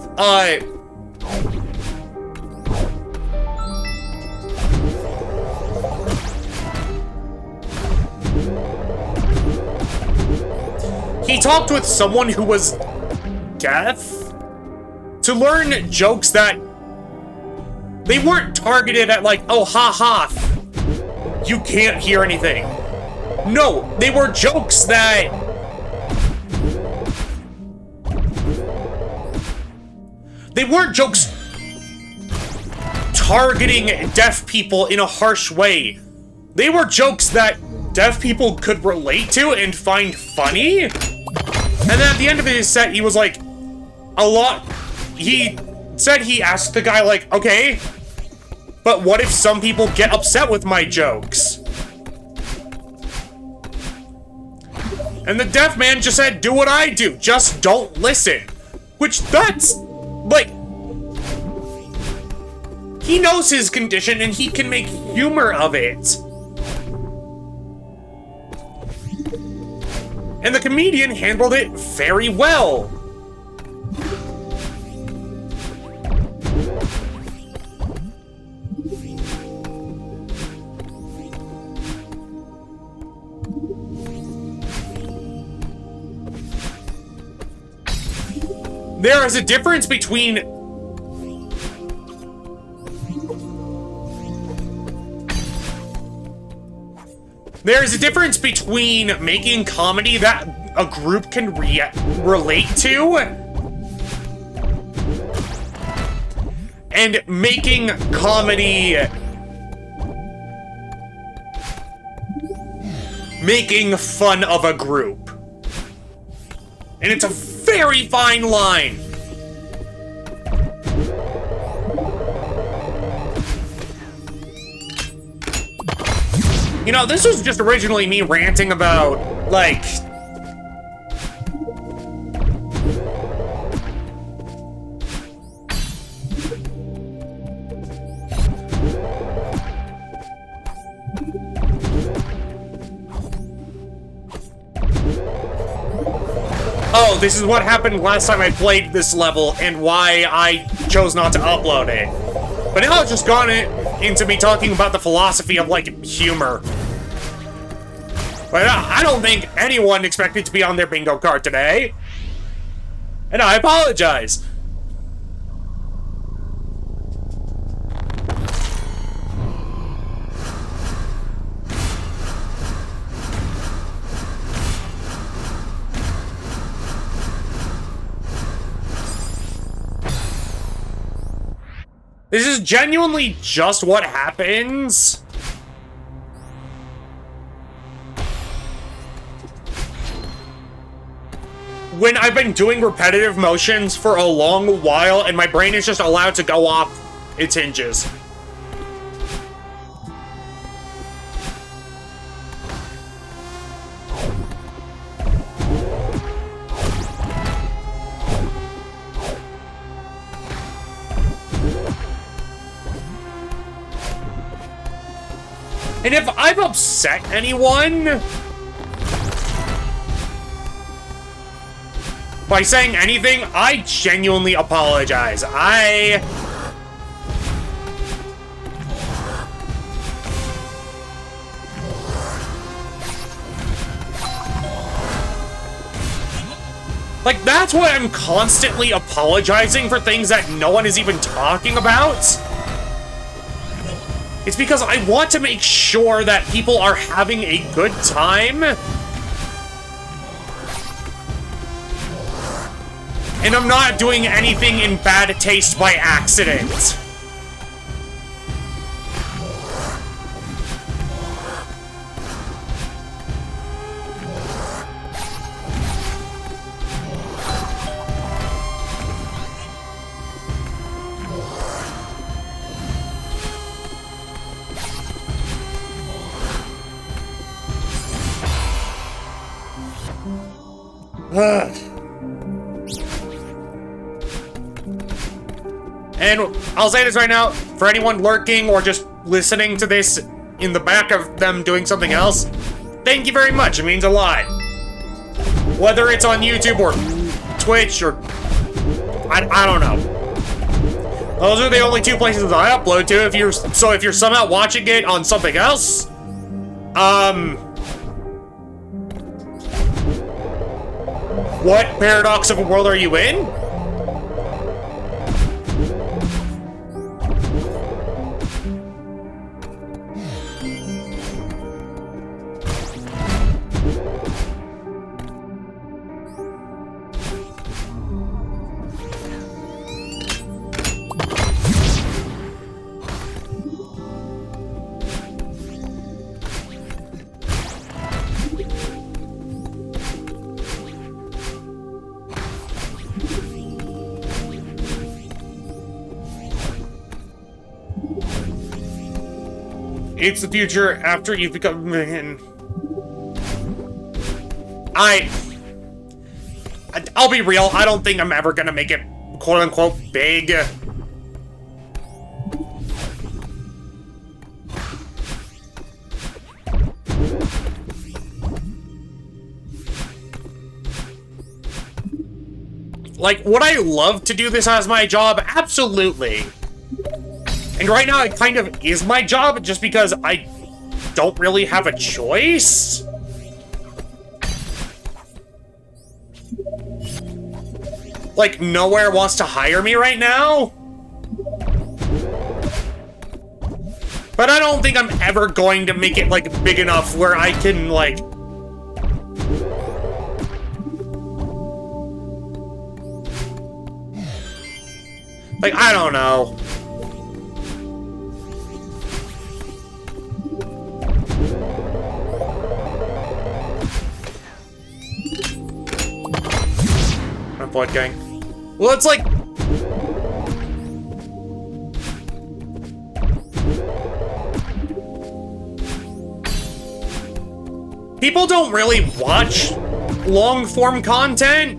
he talked with someone who was deaf to learn jokes that they weren't targeted at, like, oh, ha ha, you can't hear anything. No, they were jokes that they weren't jokes targeting deaf people in a harsh way. They were jokes that deaf people could relate to and find funny. And then at the end of his set, he was like, he said he asked the guy, like, okay, but what if some people get upset with my jokes? And the deaf man just said, do what I do, just don't listen. Which, that's, like, he knows his condition and he can make humor of it. And the comedian handled it very well. There is a difference between making comedy that a group can relate to and making comedy making fun of a group. And it's a very fine line. You know, this was just originally me ranting about, like, oh, this is what happened last time I played this level and why I chose not to upload it. But now it's just gone into me talking about the philosophy of, like, humor. But I don't think anyone expected to be on their bingo card today. And I apologize. This is genuinely just what happens. When I've been doing repetitive motions for a long while and my brain is just allowed to go off its hinges. And if I've upset anyone by saying anything, I genuinely apologize. Like, that's why I'm constantly apologizing for things that no one is even talking about. It's because I want to make sure that people are having a good time. And I'm not doing anything in bad taste by accident. And I'll say this right now, for anyone lurking or just listening to this in the back of them doing something else, thank you very much, it means a lot. Whether it's on YouTube or Twitch or... I don't know. Those are the only two places that I upload to. If you're somehow watching it on something else, what paradox of a world are you in? It's the future after you've become... I'll be real, I don't think I'm ever gonna make it quote-unquote big. Like, would I love to do this as my job? Absolutely. And right now, it kind of is my job, just because I don't really have a choice. Like, nowhere wants to hire me right now. But I don't think I'm ever going to make it, like, big enough where I can, like... Like, I don't know. Point going. Well, it's like... People don't really watch long-form content.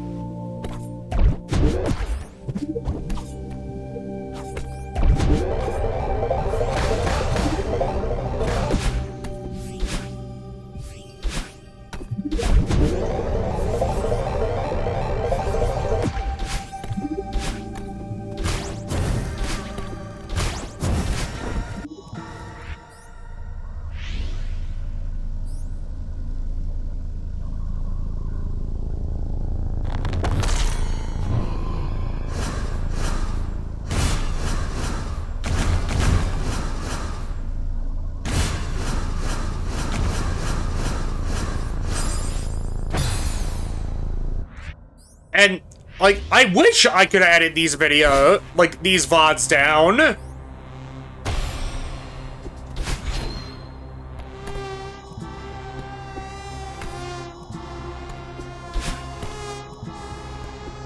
And, like, I wish I could have added these these VODs down.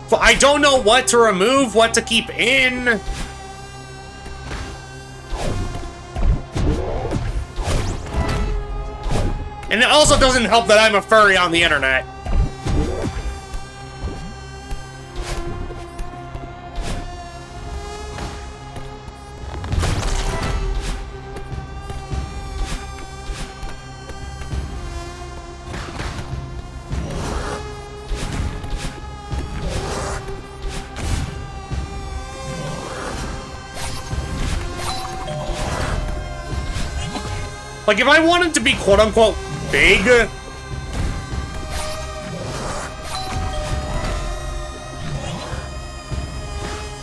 But I don't know what to remove, what to keep in. And it also doesn't help that I'm a furry on the internet. Like, if I wanted to be quote-unquote big,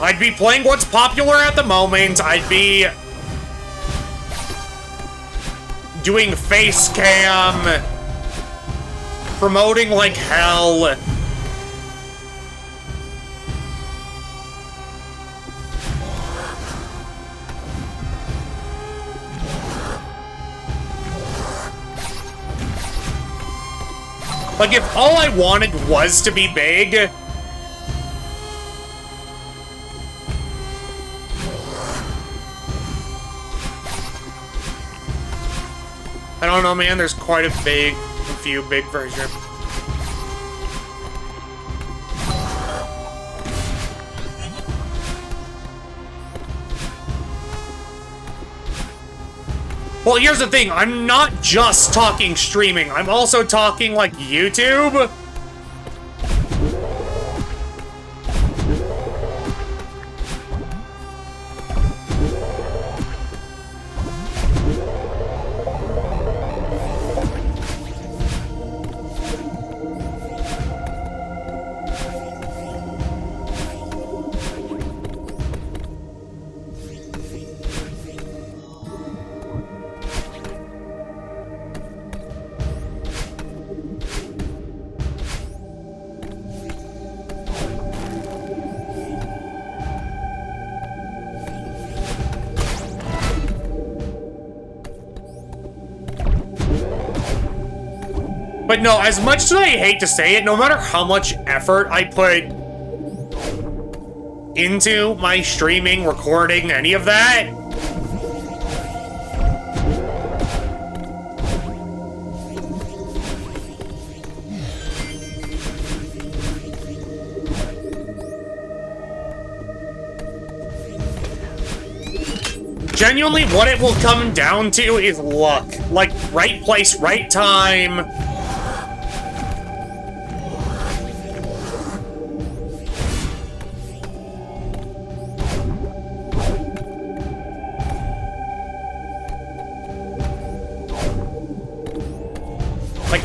I'd be playing what's popular at the moment. I'd be doing face cam, promoting like hell. Like, if all I wanted was to be big... I don't know, man. There's quite a few big versions. Well, here's the thing. I'm not just talking streaming. I'm also talking, like, YouTube. But no, as much as I hate to say it, no matter how much effort I put into my streaming, recording, any of that, genuinely what it will come down to is luck. Like, right place, right time.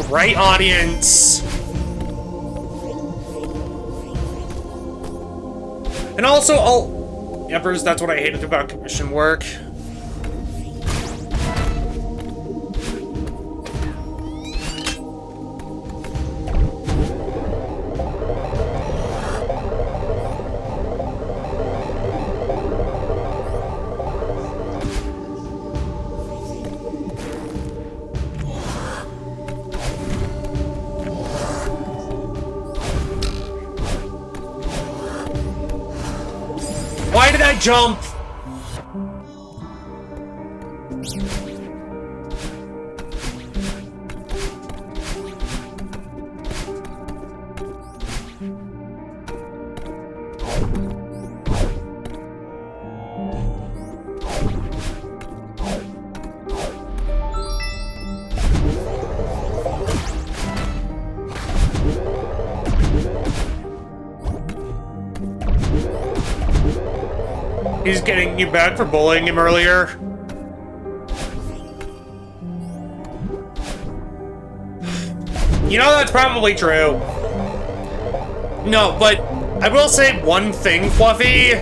Right audience. And also, Evers, that's what I hated about commission work. Why did I jump? He's getting you back for bullying him earlier. You know, that's probably true. No, but I will say one thing, Fluffy.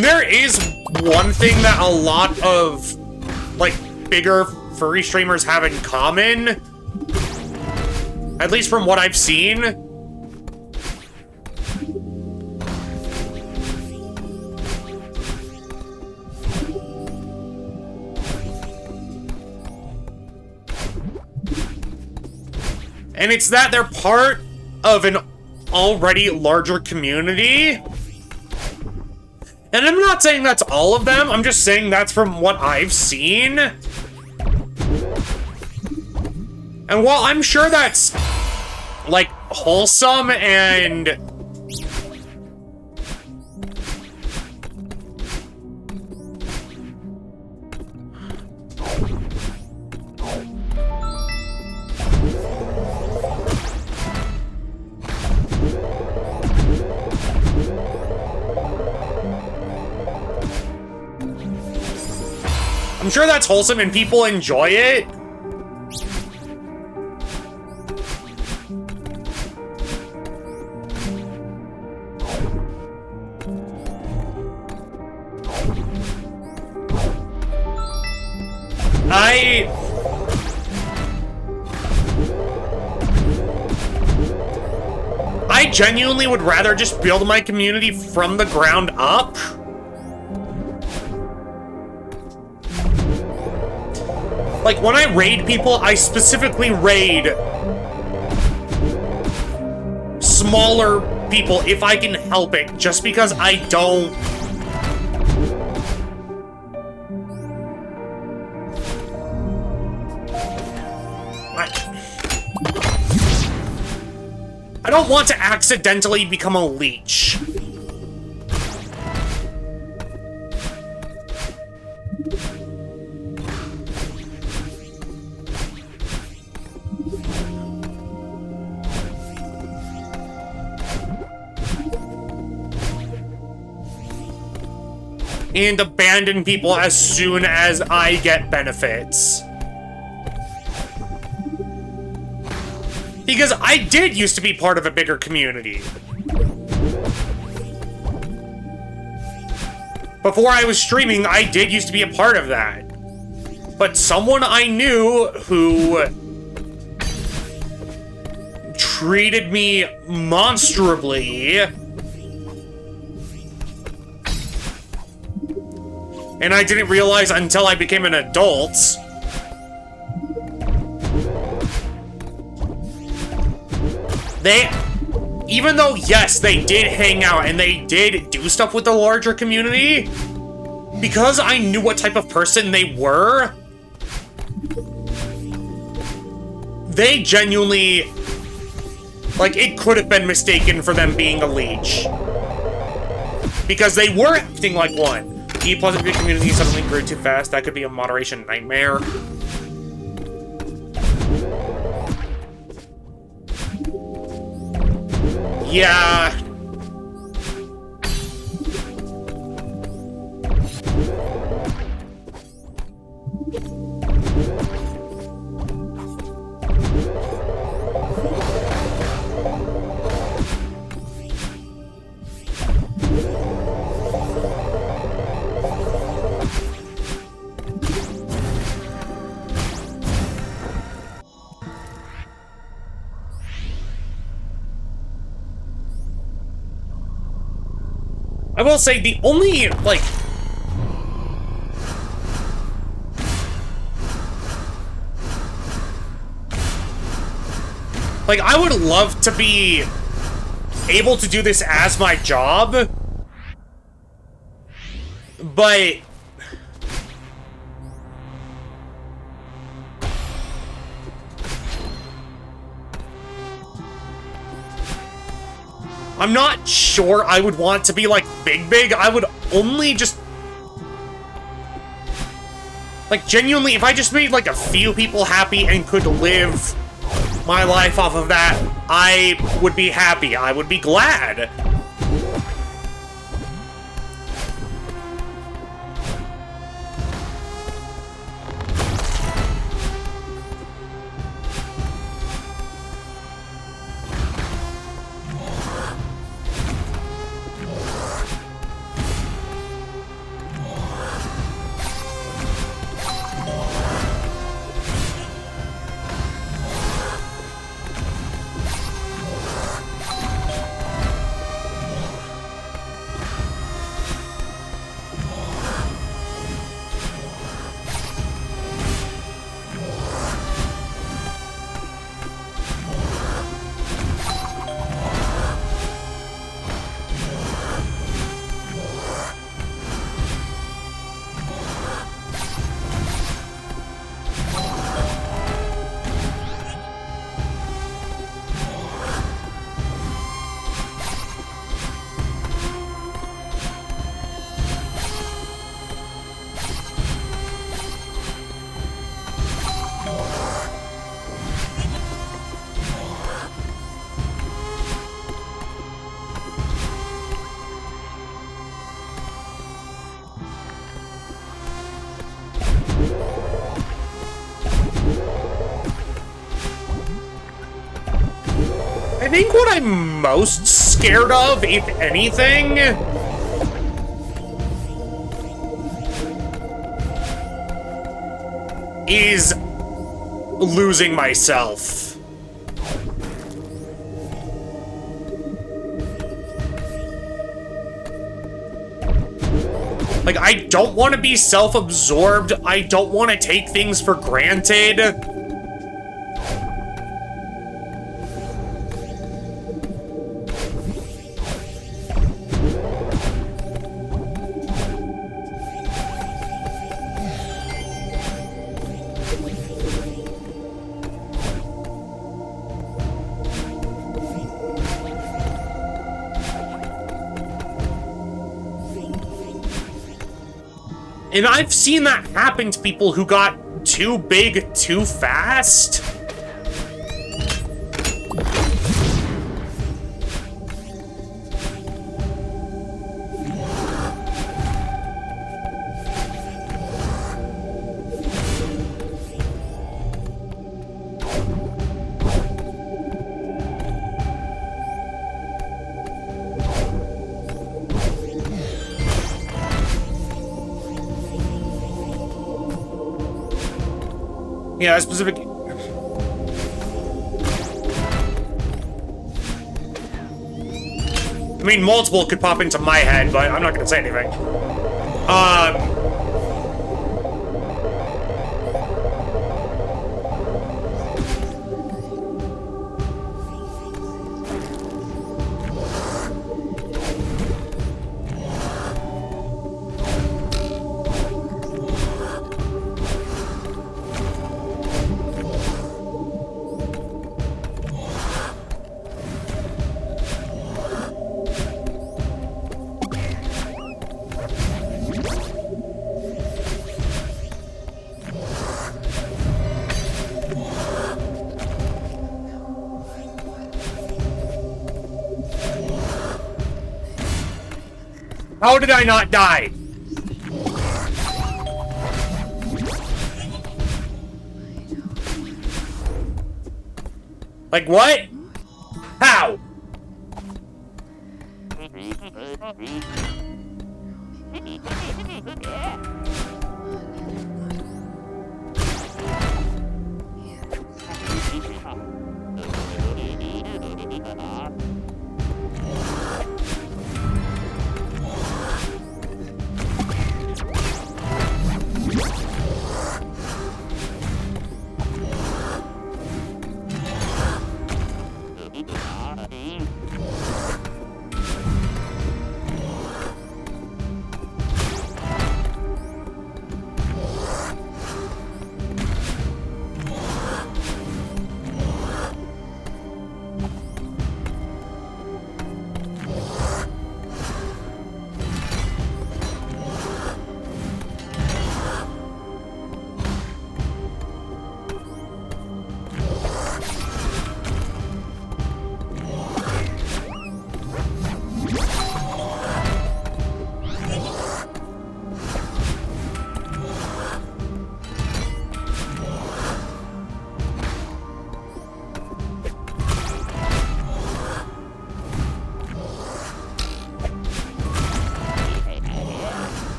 There is one thing that a lot of, like, bigger furry streamers have in common, at least from what I've seen. And it's that they're part of an already larger community. And I'm not saying that's all of them, I'm just saying that's from what I've seen. And while I'm sure that's, like, wholesome and... I'm sure that's wholesome and people enjoy it. I genuinely would rather just build my community from the ground up. Like, when I raid people, I specifically raid smaller people if I can help it, just because I don't... I don't want to accidentally become a leech. And abandon people as soon as I get benefits. Because I did used to be part of a bigger community. Before I was streaming, I did used to be a part of that. But someone I knew who treated me monstrably, and I didn't realize until I became an adult. Even though, yes, they did hang out and they did do stuff with the larger community, because I knew what type of person they were, they genuinely, like, it could have been mistaken for them being a leech. Because they were acting like one. The Pleasant View community suddenly grew too fast. That could be a moderation nightmare. Yeah. I will say the only, like... Like, I would love to be able to do this as my job, but... I'm not sure I would want to be, like, big. I would only just... Like, genuinely, if I just made, like, a few people happy and could live my life off of that, I would be happy. I would be glad. I think what I'm most scared of, if anything, is losing myself. Like, I don't want to be self-absorbed. I don't want to take things for granted. And I've seen that happen to people who got too big too fast. Yeah, specific. I mean, multiple could pop into my head, but I'm not gonna say anything. How did I not die? Like what? How?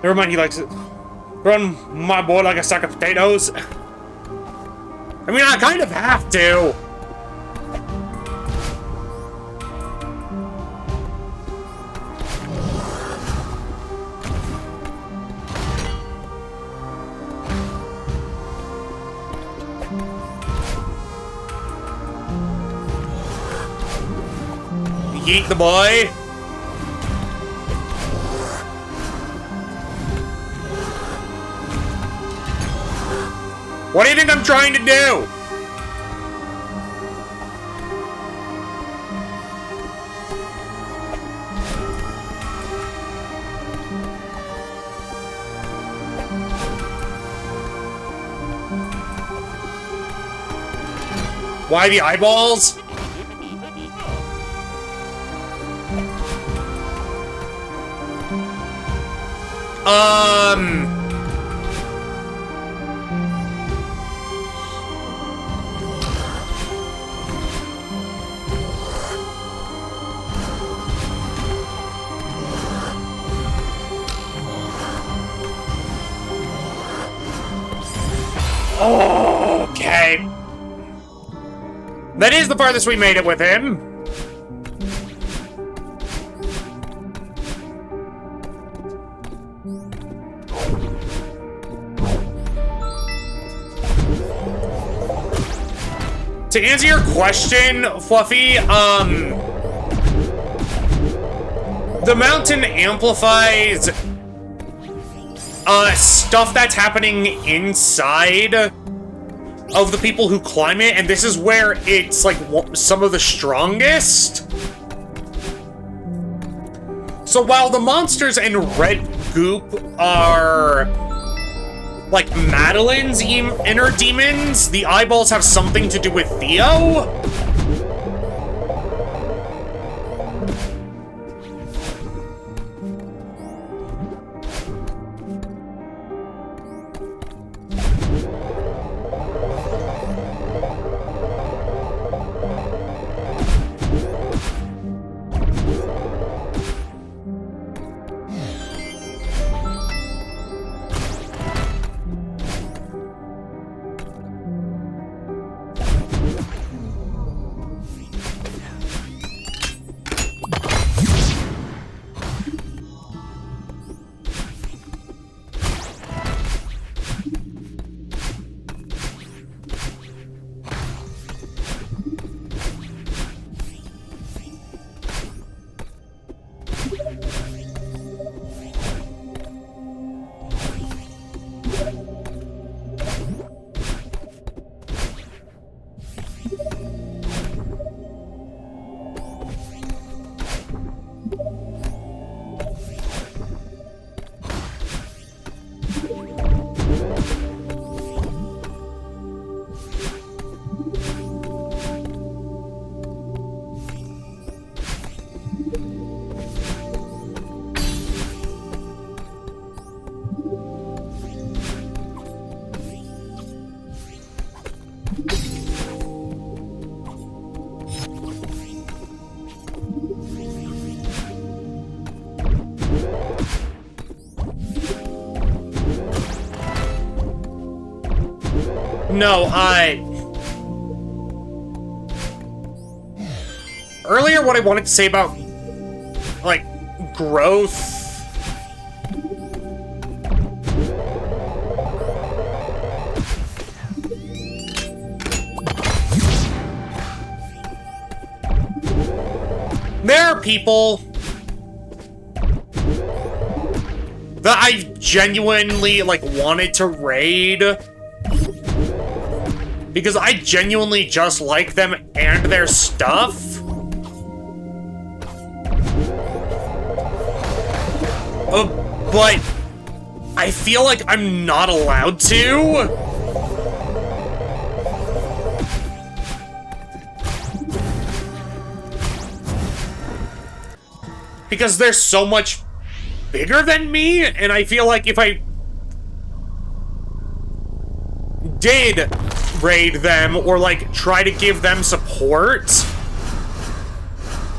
Never mind, he likes it. Run my boy like a sack of potatoes. I mean, I kind of have to. Yeet the boy. What do you think I'm trying to do? Why the eyeballs? Oh, okay. That is the farthest we made it with him. To answer your question, Fluffy, the mountain amplifies stuff that's happening inside of the people who climb it, and this is where it's like some of the strongest. So while the monsters in red goop are like Madeline's inner demons, the eyeballs have something to do with Theo. No, earlier what I wanted to say about, like, growth... There are people that I genuinely, like, wanted to raid because I genuinely just like them and their stuff. But I feel like I'm not allowed to. Because they're so much bigger than me, and I feel like if I did raid them or like try to give them support,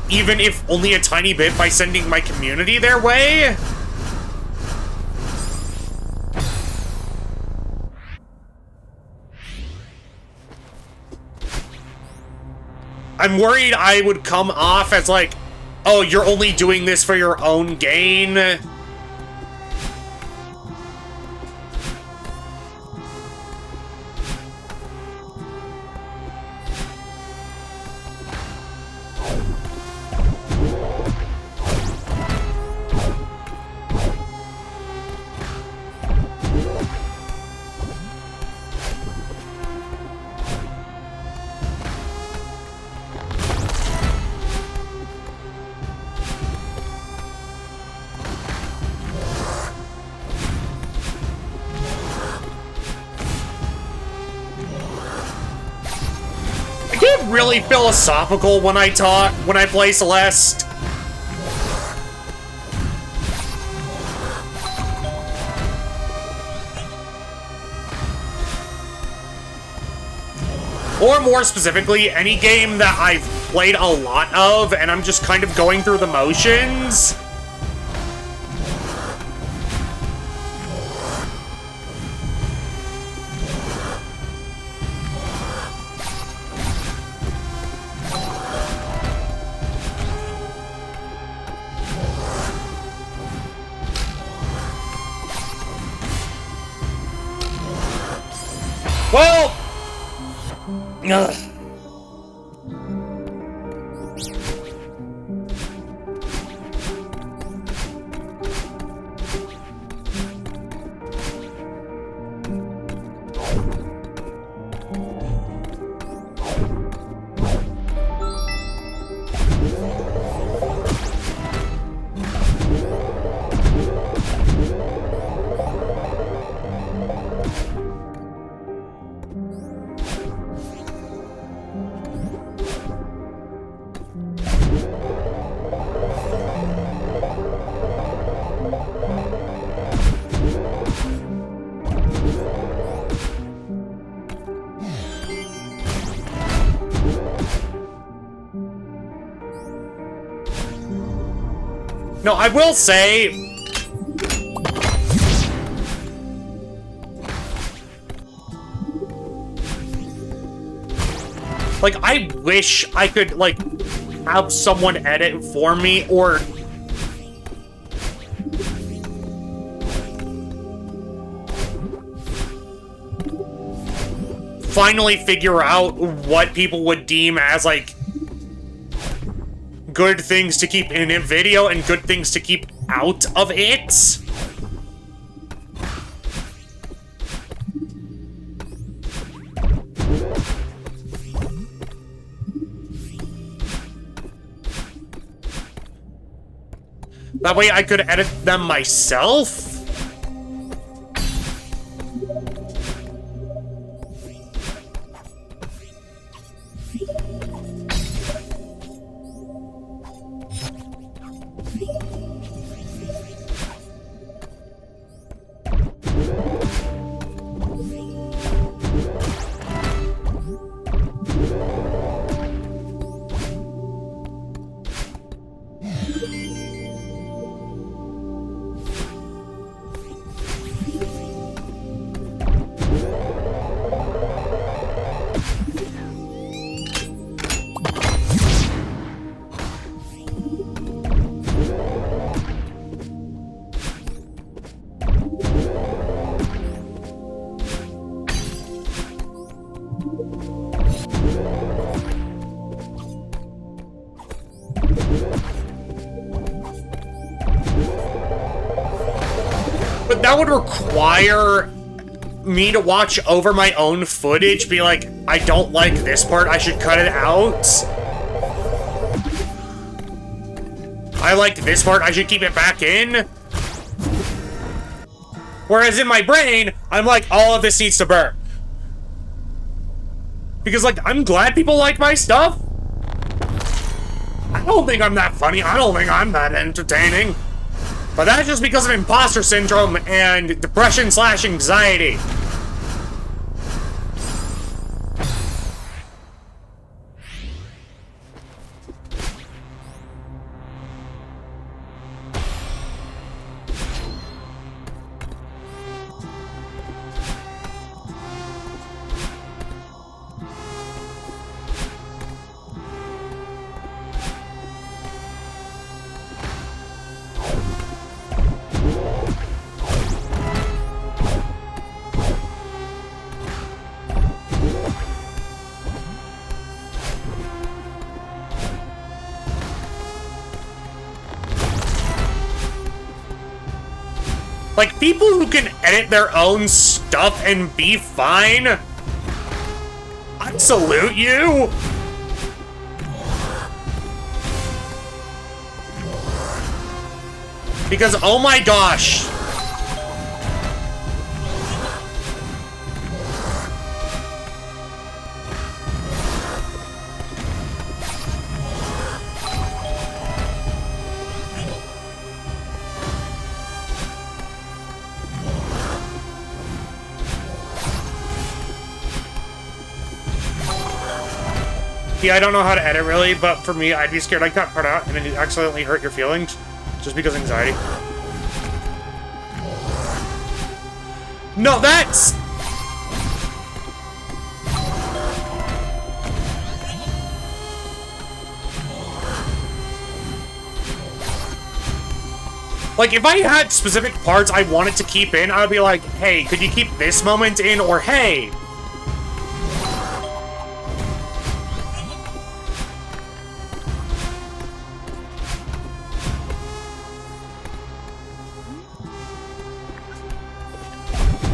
even if only a tiny bit by sending my community their way, I'm worried I would come off as like, oh, you're only doing this for your own gain. Really philosophical when I play Celeste. Or more specifically, any game that I've played a lot of and I'm just kind of going through the motions. Well... Ugh. No, I will say... Like, I wish I could, like, have someone edit for me, or... finally figure out what people would deem as, like, good things to keep in a video and good things to keep out of it. That way I could edit them myself. But that would require me to watch over my own footage, be like, I don't like this part, I should cut it out. I liked this part, I should keep it back in. Whereas in my brain, I'm like, all of this needs to burn. Because, like, I'm glad people like my stuff. I don't think I'm that funny, I don't think I'm that entertaining. But that's just because of imposter syndrome and depression/anxiety. Like, people who can edit their own stuff and be fine, I salute you! Because, oh my gosh. Yeah, I don't know how to edit, really, but for me, I'd be scared I cut part out and then it accidentally hurt your feelings. Just because of anxiety. No, that's... Like, if I had specific parts I wanted to keep in, I would be like, hey, could you keep this moment in? Or, hey,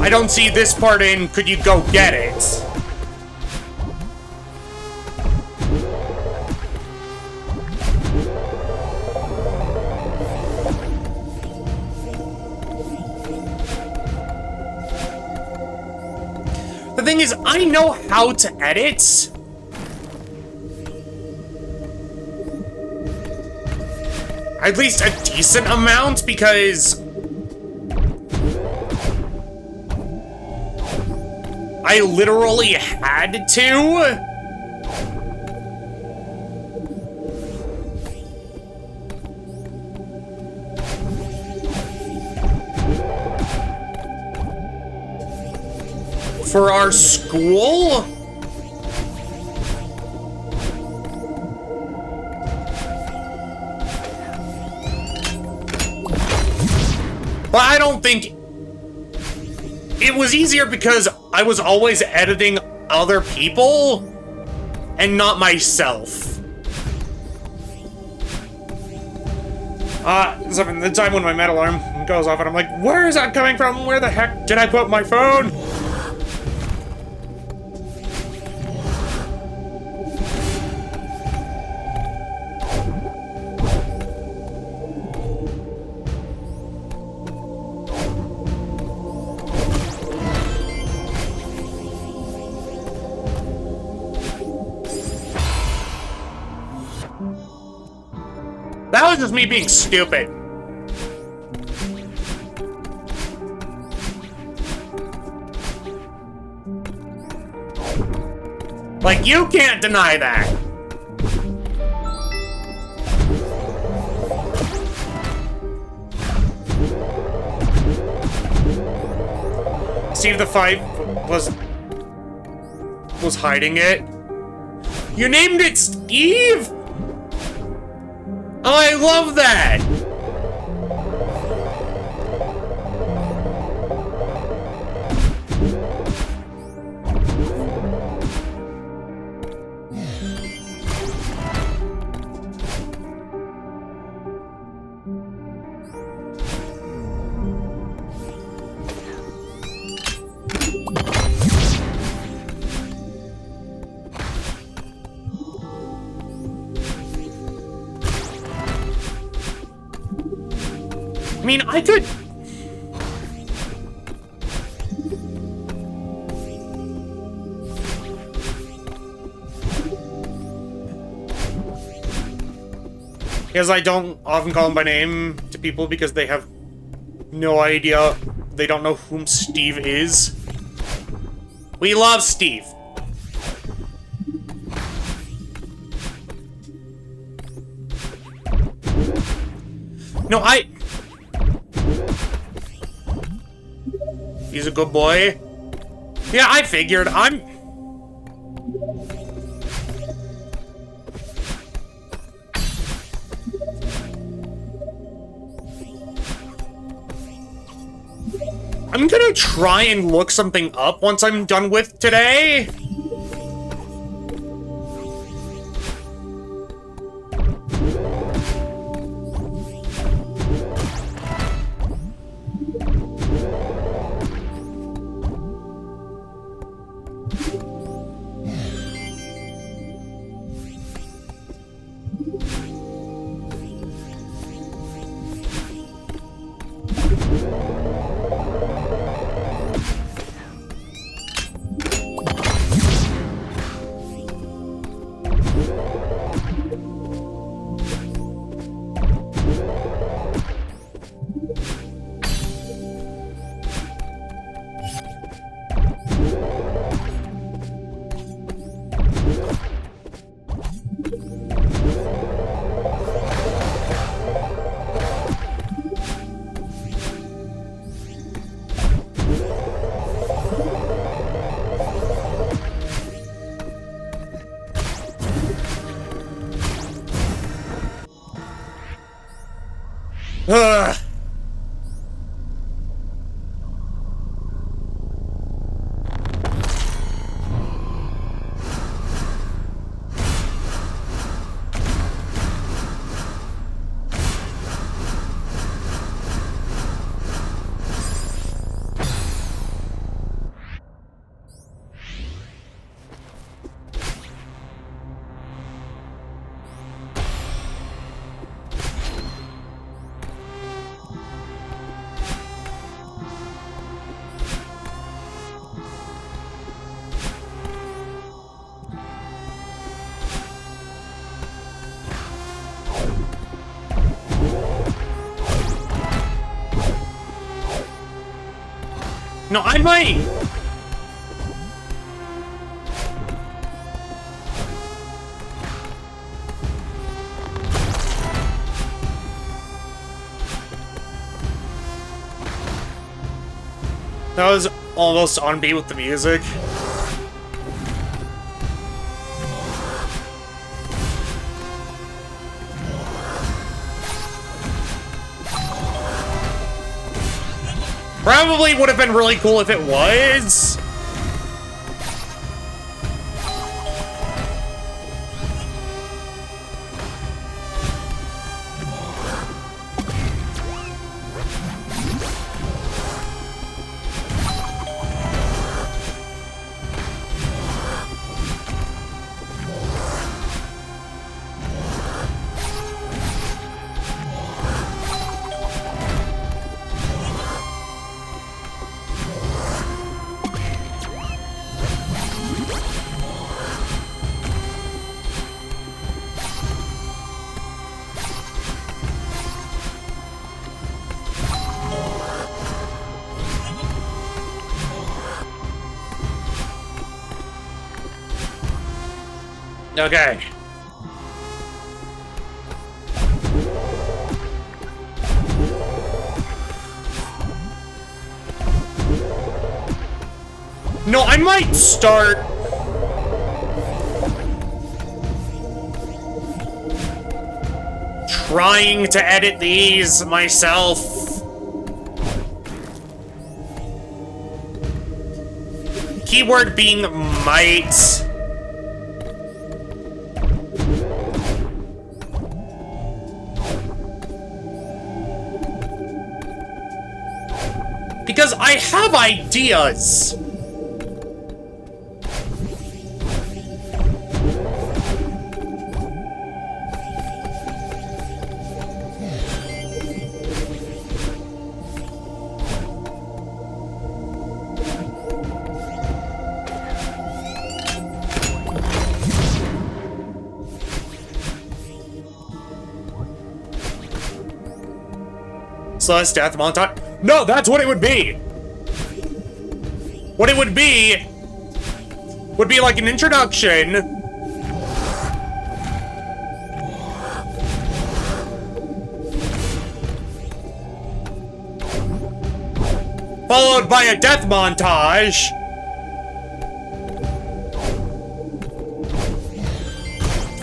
I don't see this part in, could you go get it? The thing is, I know how to edit. At least a decent amount, because I literally had to. For our school? But I don't think it was easier because I was always editing other people and not myself. So the time when my med alarm goes off and I'm like, where is that coming from? Where the heck did I put my phone? That was just me being stupid. Like, you can't deny that. Steve the Five was hiding it. You named it Steve? Oh, I love that! I mean, I could... Because I don't often call him by name to people because they have no idea. They don't know whom Steve is. We love Steve. No, He's a good boy. Yeah, I figured. I'm gonna try and look something up once I'm done with today. Ugh. No, I might. That was almost on beat with the music. Probably would have been really cool if it was. Okay. No, I might start trying to edit these myself. Keyword being might. Because I have ideas. Celeste death montage? No, that's what it would be! What it would be like an introduction. Followed by a death montage.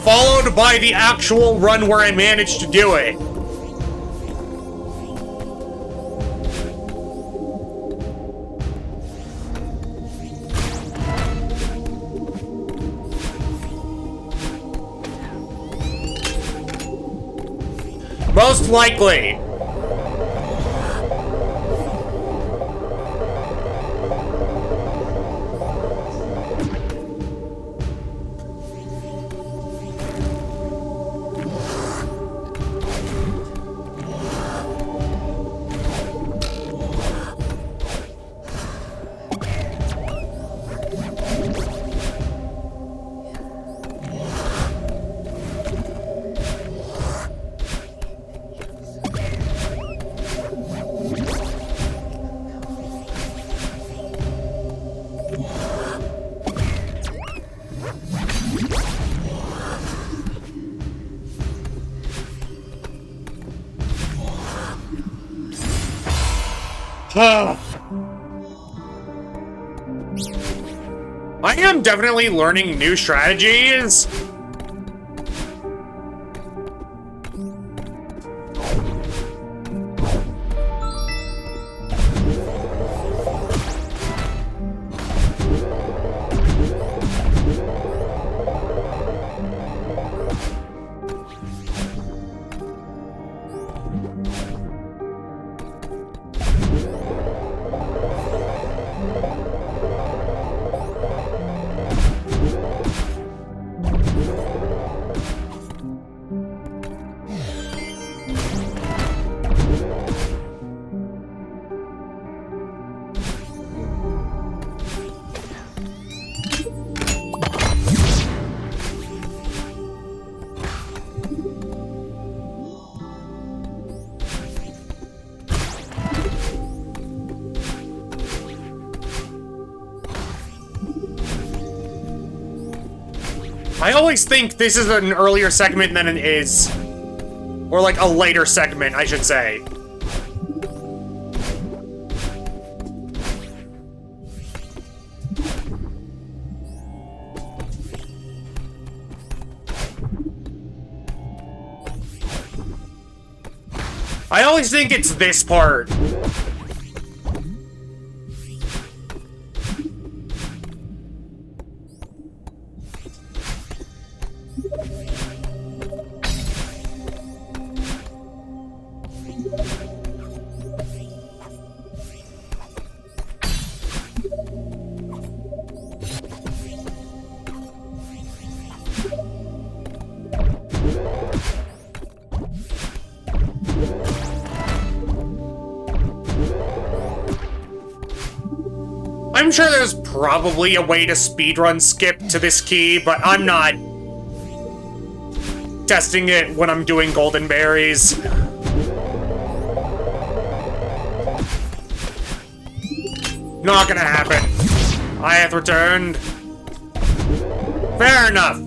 Followed by the actual run where I managed to do it. Most likely. I am definitely learning new strategies. I always think this is an earlier segment than it is. Or like a later segment, I should say. I always think it's this part. I'm sure there's probably a way to speedrun skip to this key, but I'm not testing it when I'm doing golden berries. Not gonna happen. I have returned. Fair enough.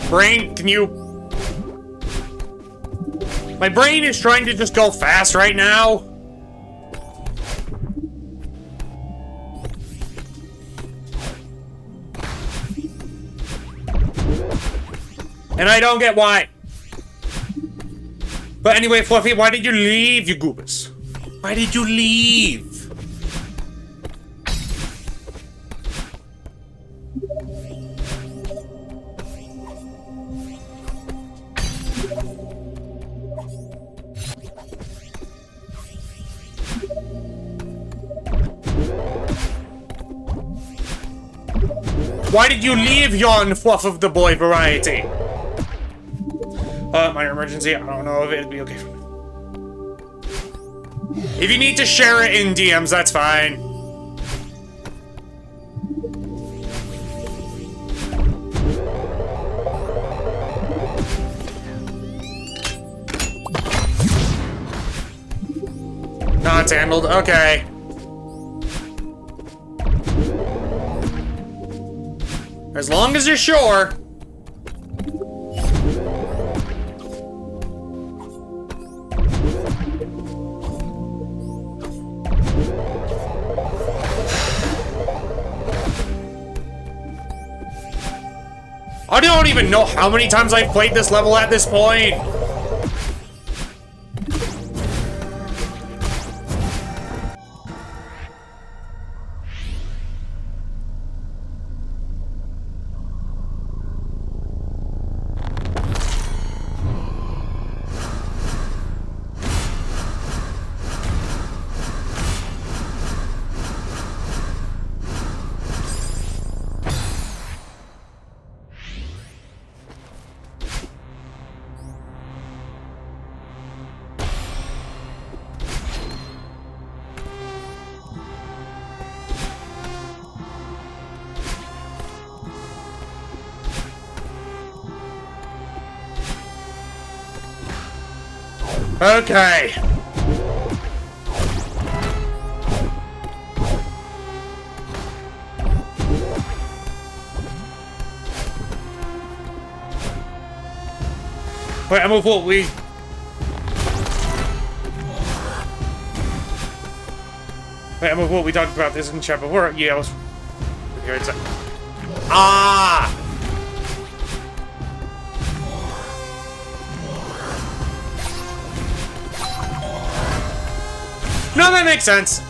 Brain, can you... My brain is trying to just go fast right now. And I don't get why. But anyway, Fluffy, why did you leave, you goobers? Why did you leave? Why did you leave yon fluff of the boy variety? Minor emergency. I don't know if it'd be okay for me. If you need to share it in DMs, that's fine. No, it's handled. Okay. As long as you're sure. I don't even know how many times I've played this level at this point. Okay. Wait, I'm what we... Wait, I'm what we talked about this in chat before. Yeah, I was... Here it's... Ah! No, that makes sense.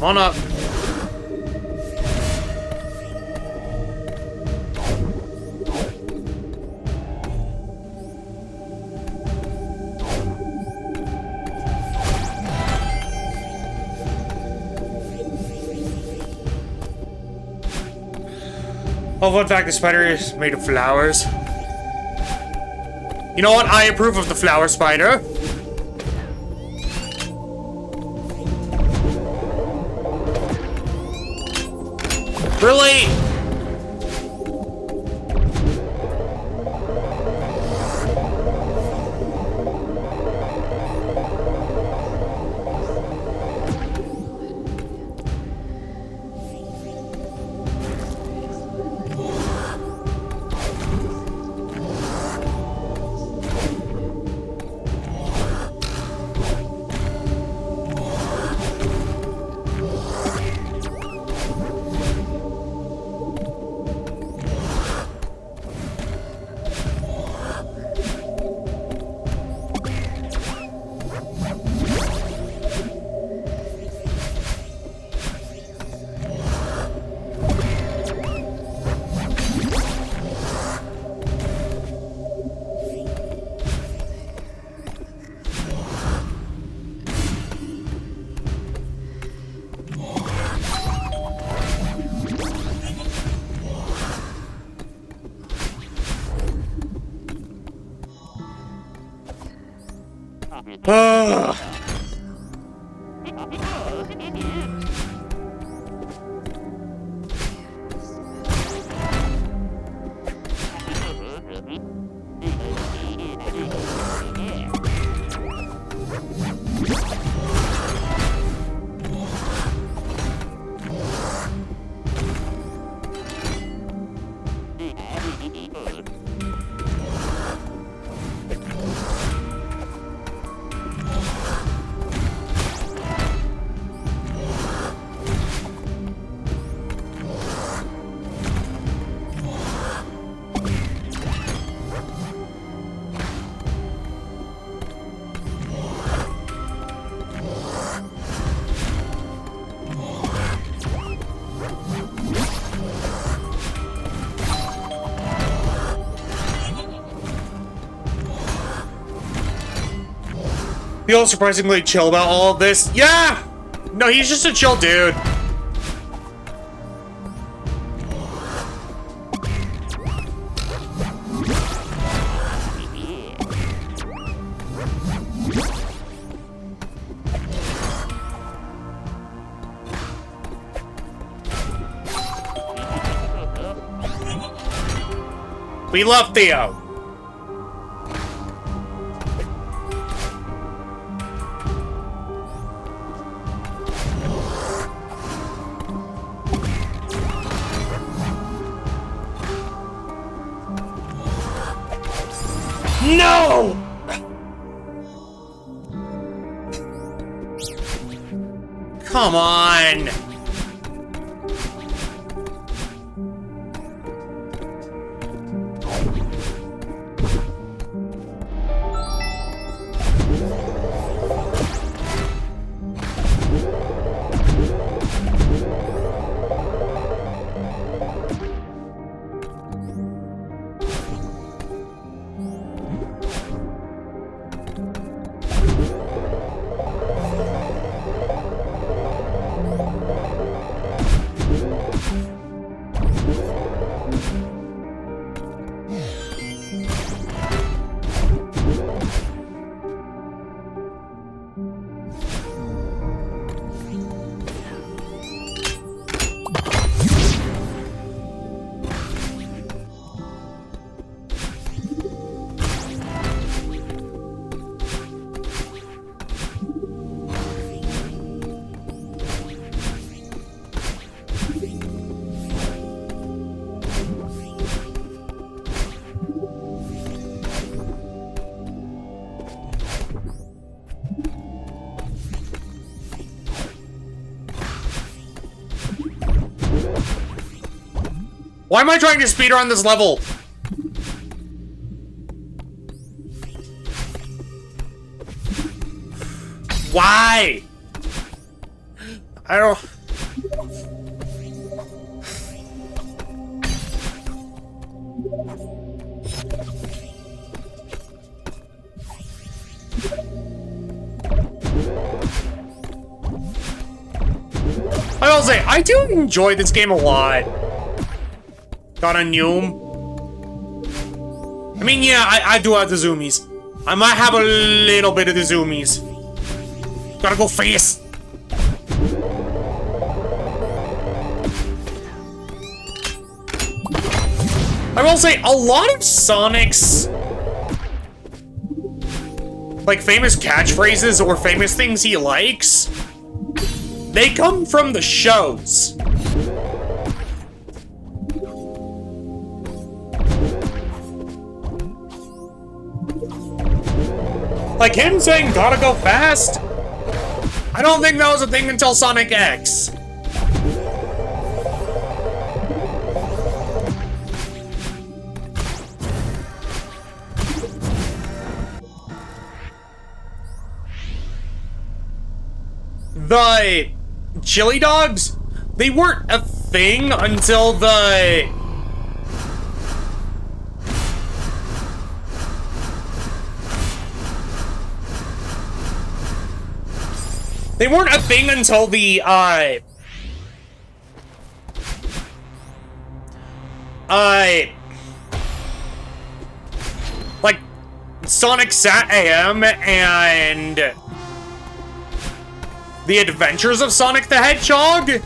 Come on up. Oh, fun fact, the spider is made of flowers. You know what? I approve of the flower spider. Really? Feels surprisingly chill about all of this. Yeah! No, he's just a chill dude. We love Theo. No! Come on! Why am I trying to speedrun this level? Why? I don't... I will say, I do enjoy this game a lot. Got a Noom. I mean, yeah, I do have the zoomies. I might have a little bit of the zoomies. Gotta go fast. I will say, a lot of Sonic's like famous catchphrases or famous things he likes, they come from the shows. Like him saying, gotta go fast? I don't think that was a thing until Sonic X. The chili dogs, they weren't a thing until the... They weren't a thing until the, like, Sonic Sat AM and The Adventures of Sonic the Hedgehog?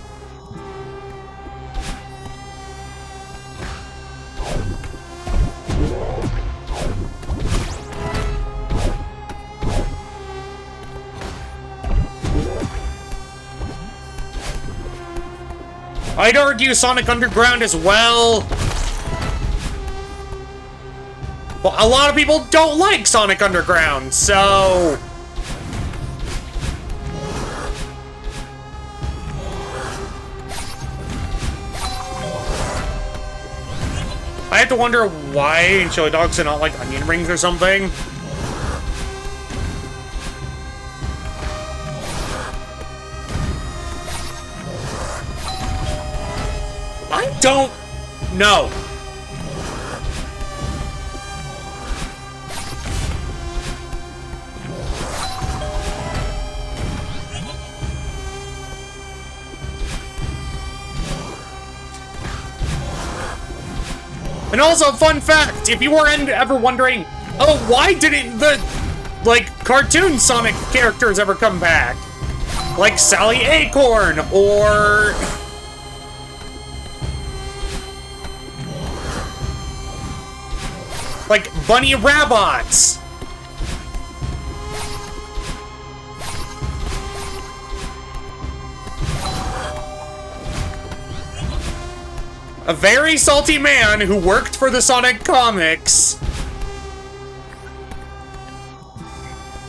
I'd argue Sonic Underground as well. Well, a lot of people don't like Sonic Underground, so... I have to wonder why chili dogs are not like onion rings or something. I don't know. And also, fun fact, if you were ever wondering, oh, why didn't the, like, cartoon Sonic characters ever come back? Like Sally Acorn, or... like Bunny Rabbits. A very salty man who worked for the Sonic comics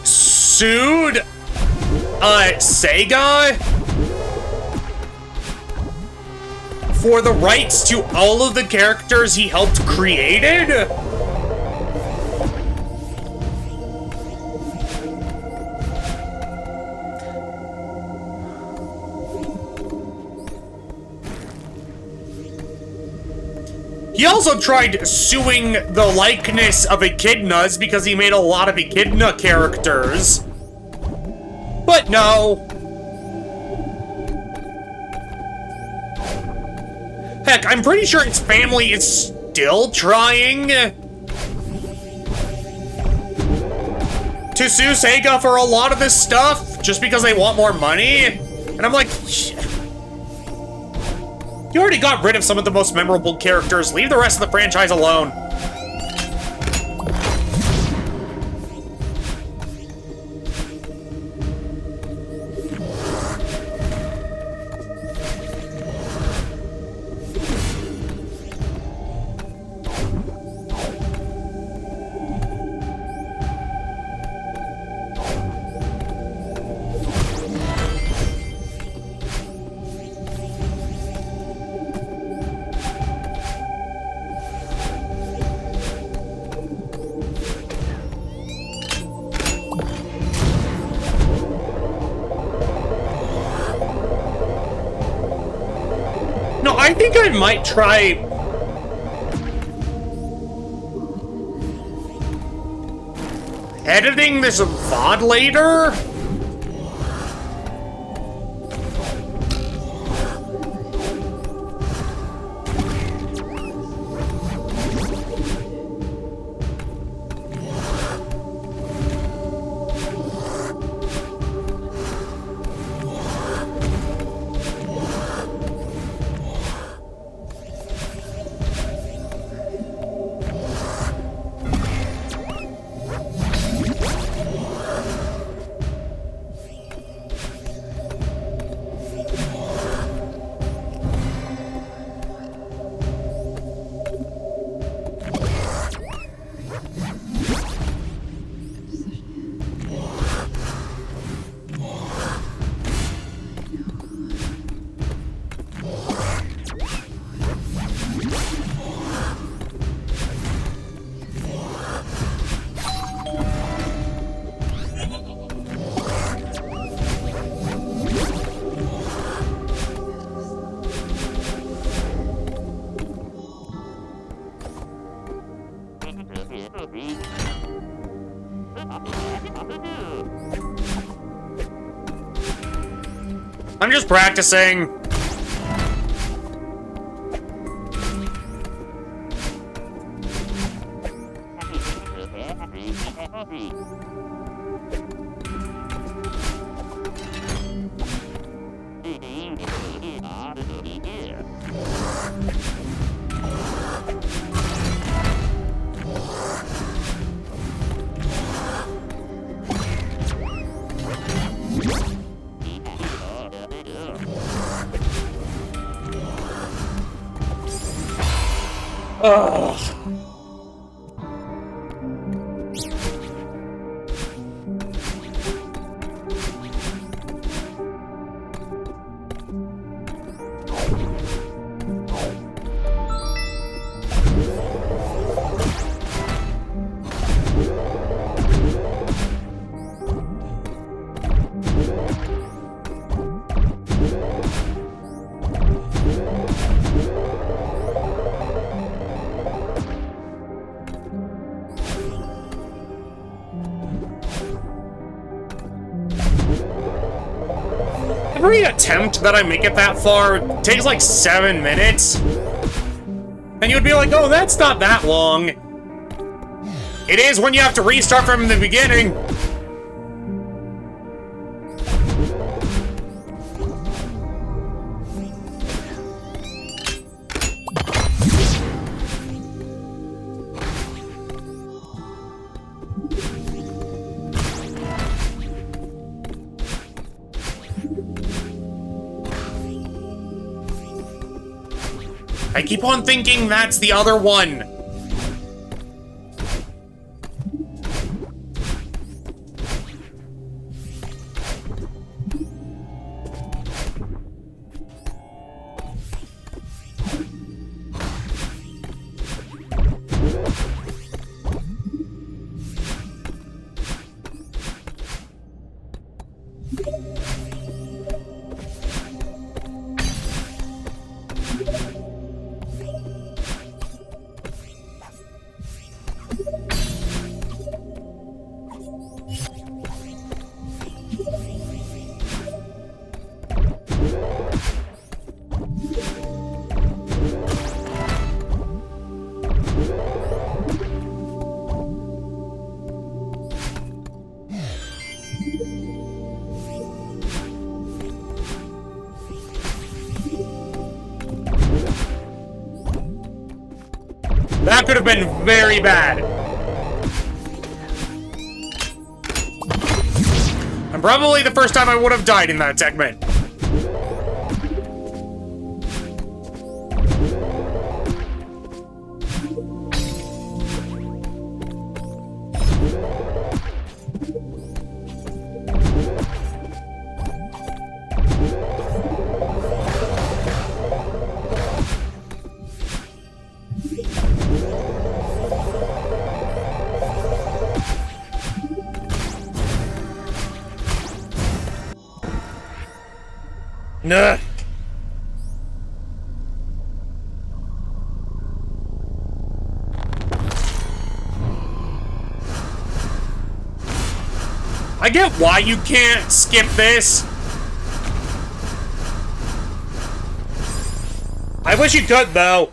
sued Sega for the rights to all of the characters he helped created. He also tried suing the likeness of Echidnas because he made a lot of Echidna characters. But no. Heck, I'm pretty sure his family is still trying to sue Sega for a lot of this stuff just because they want more money. And I'm like... you already got rid of some of the most memorable characters. Leave the rest of the franchise alone. I think I might try... editing this VOD later? I'm just practicing. Ugh. Every attempt that I make it that far takes like 7 minutes. And you would be like, oh, that's not that long. It is when you have to restart from the beginning. I keep on thinking that's the other one. That could have been very bad. And probably the first time I would have died in that segment. Nah. I get why you can't skip this. I wish you could, though.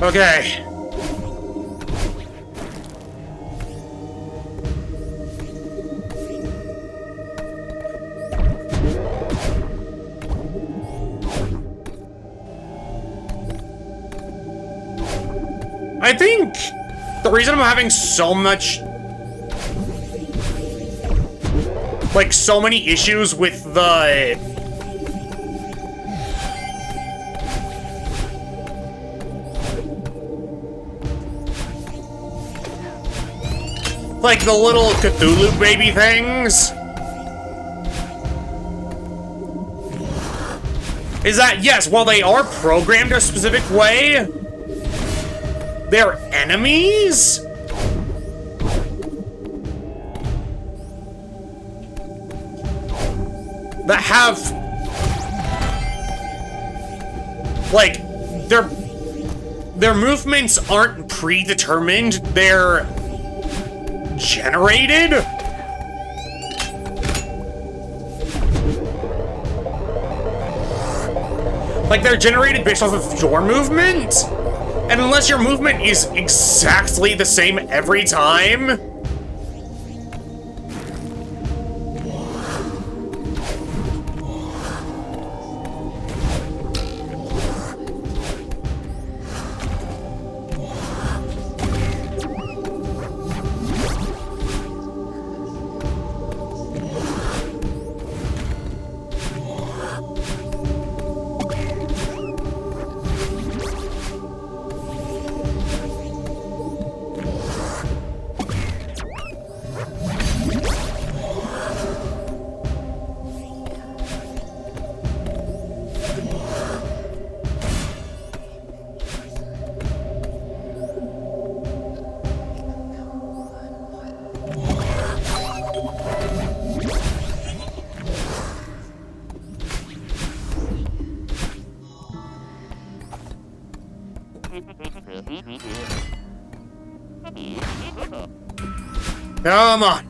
Okay. I think the reason I'm having so much, like, so many issues with the like the little Cthulhu baby things is that, yes, while they are programmed a specific way, they're enemies? That have, like, their movements aren't predetermined, they're generated? Like, they're generated based off of your movement? And unless your movement is exactly the same every time, come on.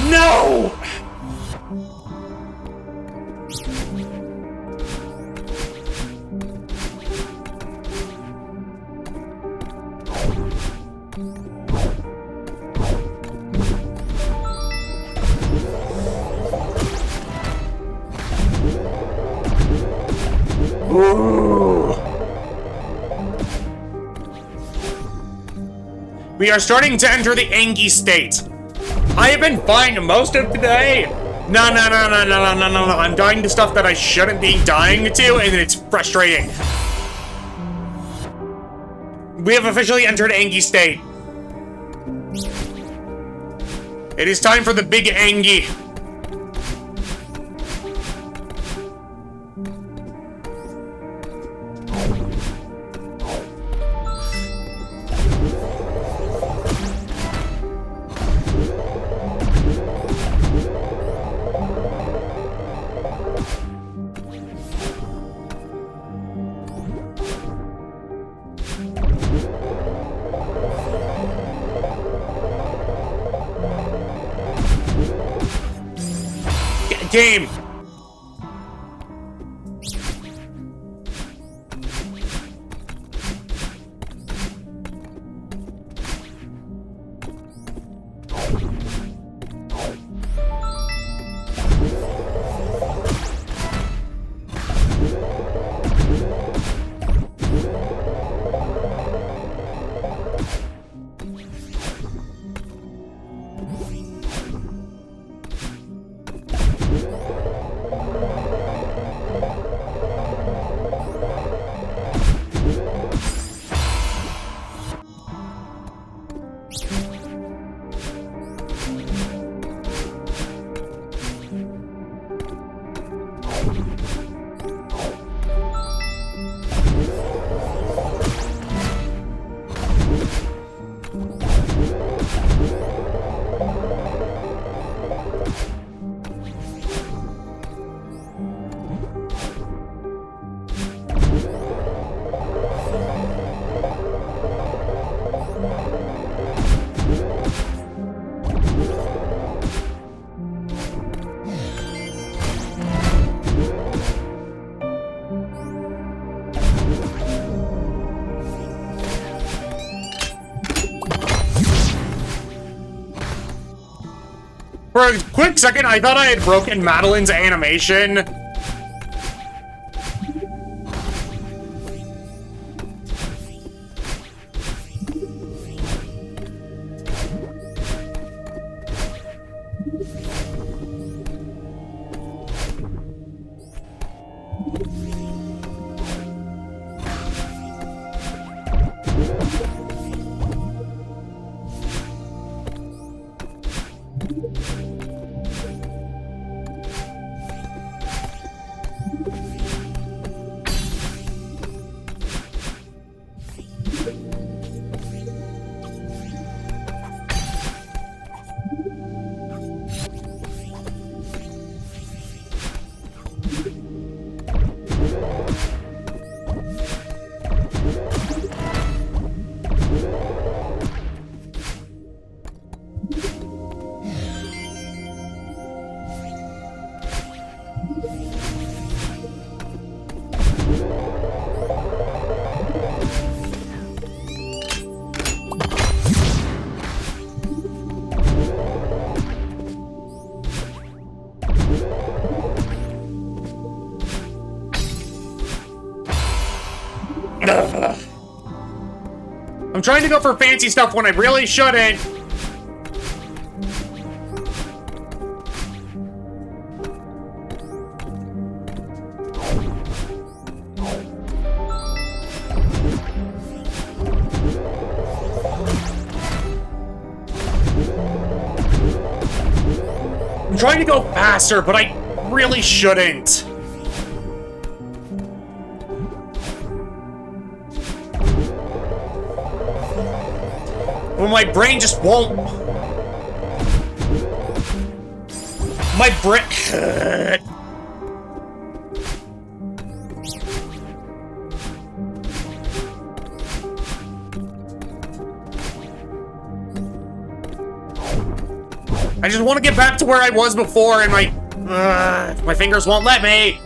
No! Ooh. We are starting to enter the Angie state. I have been fine most of the day. No. I'm dying to stuff that I shouldn't be dying to, and it's frustrating. We have officially entered Angie state. It is time for the big Angie. Game. For a quick second, I thought I had broken Madeline's animation. I'm trying to go for fancy stuff when I really shouldn't. I'm trying to go faster, but I really shouldn't. Well, my brain just won't. My brain. I just want to get back to where I was before, and my fingers won't let me.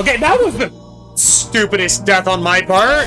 Okay, that was the stupidest death on my part.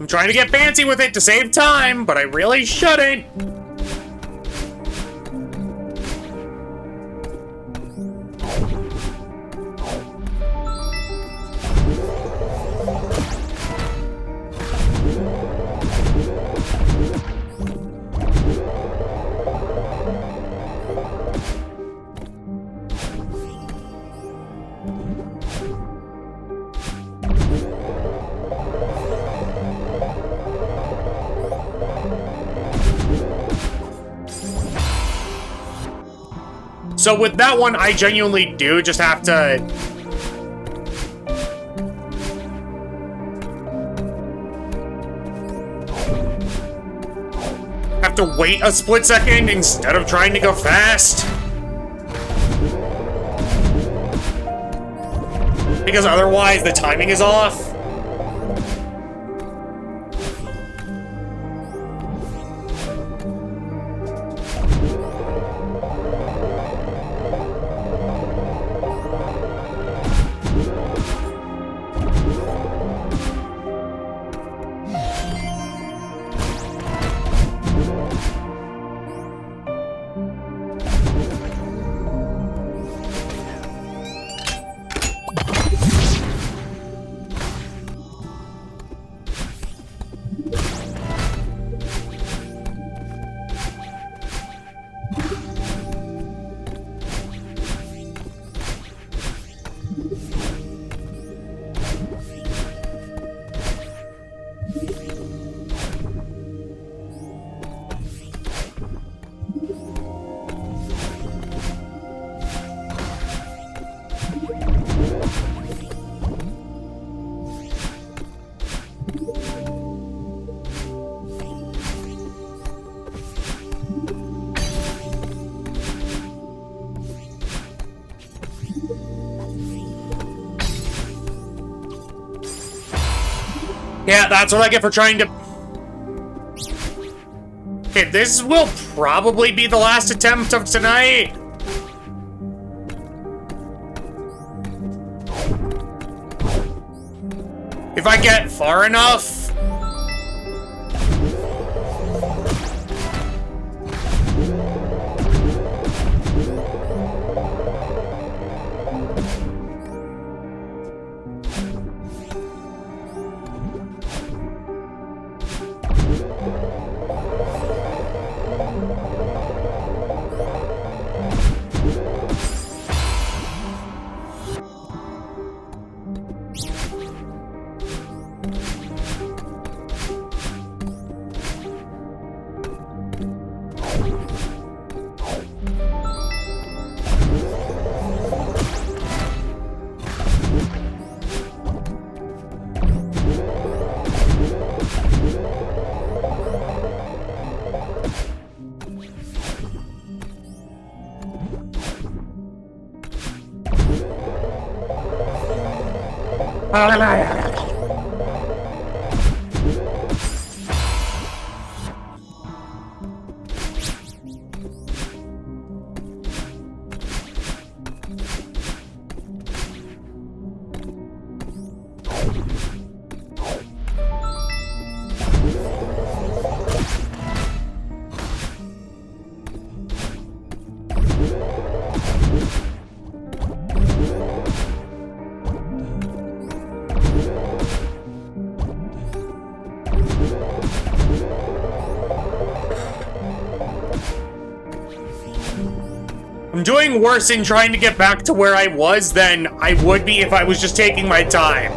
trying to get fancy with it to save time, but I really shouldn't. So with that one, I genuinely do just have to... wait a split second instead of trying to go fast. Because otherwise the timing is off. Yeah, that's what I get for trying to... Okay, this will probably be the last attempt of tonight. If I get far enough. I'm doing worse in trying to get back to where I was than I would be if I was just taking my time.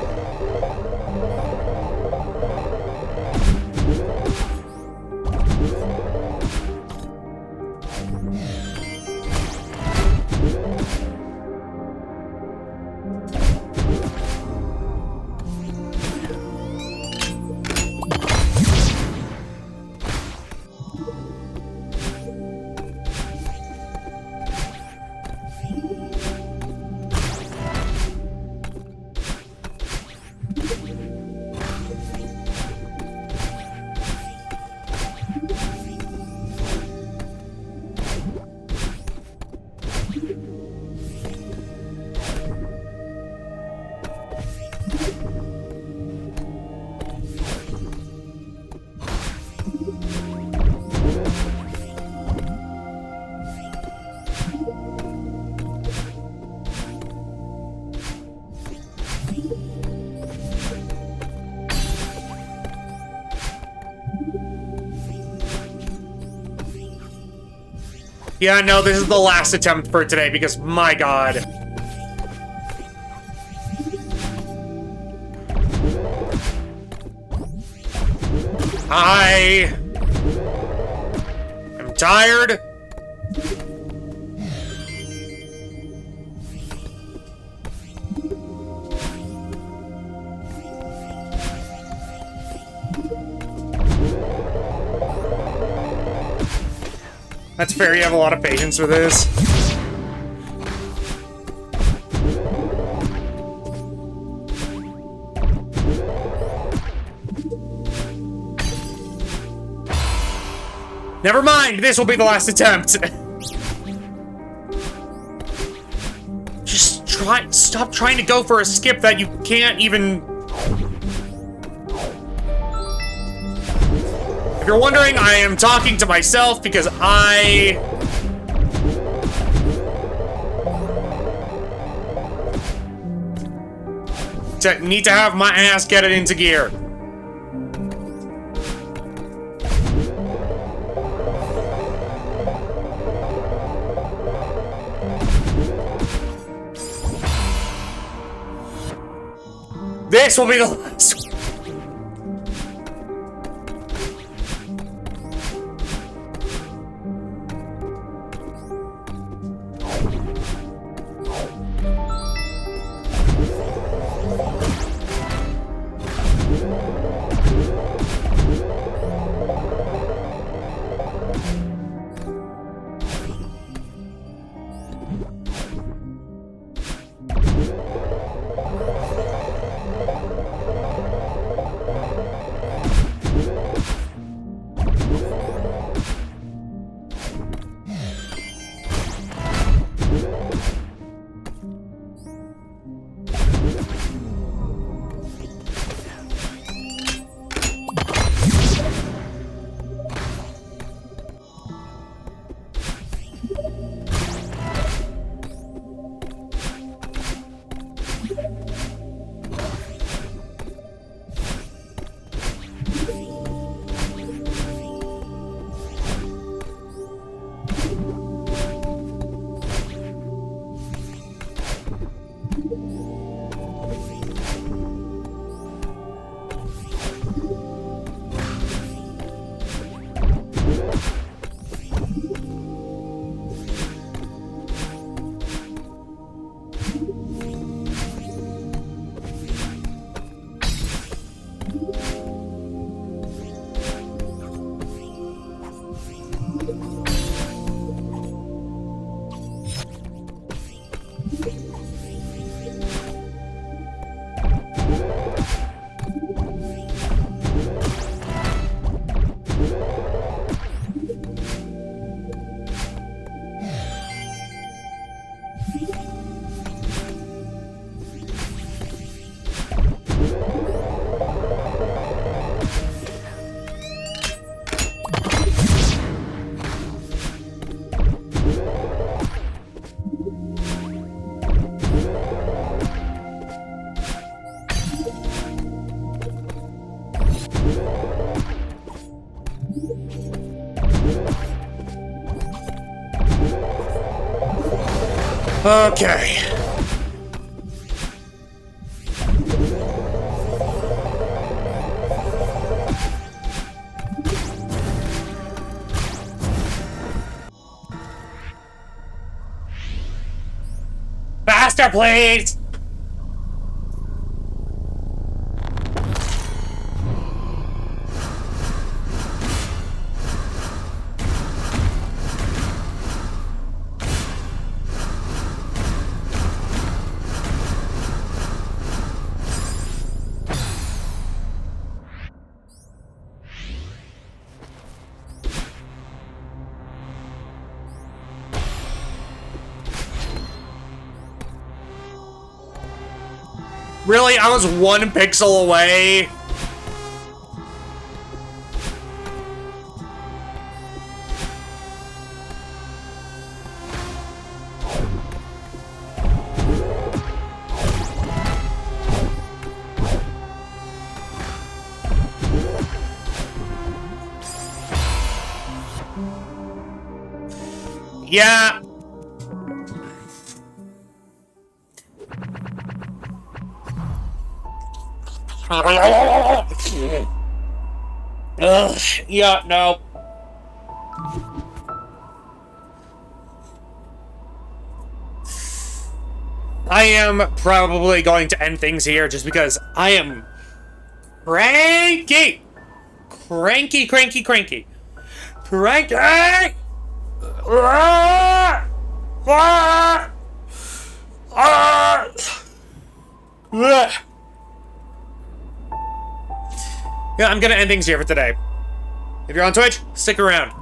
Yeah, no, this is the last attempt for today because, my god. I am tired. That's fair, you have a lot of patience with this. Never mind, this will be the last attempt. Just stop trying to go for a skip that you can't even... If you're wondering, I am talking to myself because I... need to have my ass get it into gear. This will be the last. Okay. Faster, please! Really? I was 1 pixel away? Yeah. Ugh, yeah, no. I am probably going to end things here just because I am cranky. Cranky, cranky, cranky. Cranky! Ah! Ah! Ah! Yeah, I'm gonna end things here for today. If you're on Twitch, stick around.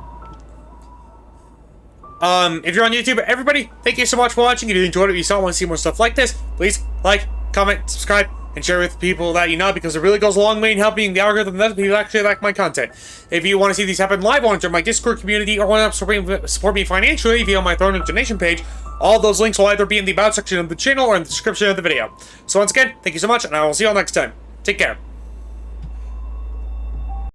If you're on YouTube, everybody, thank you so much for watching. If you enjoyed it, if you saw and want to see more stuff like this, please like, comment, subscribe, and share with people that you know, because it really goes a long way in helping the algorithm that people actually like my content. If you want to see these happen live, want to join my Discord community, or want to support me financially via my Throne of Donation page, all those links will either be in the about section of the channel or in the description of the video. So once again, thank you so much, and I will see you all next time. Take care.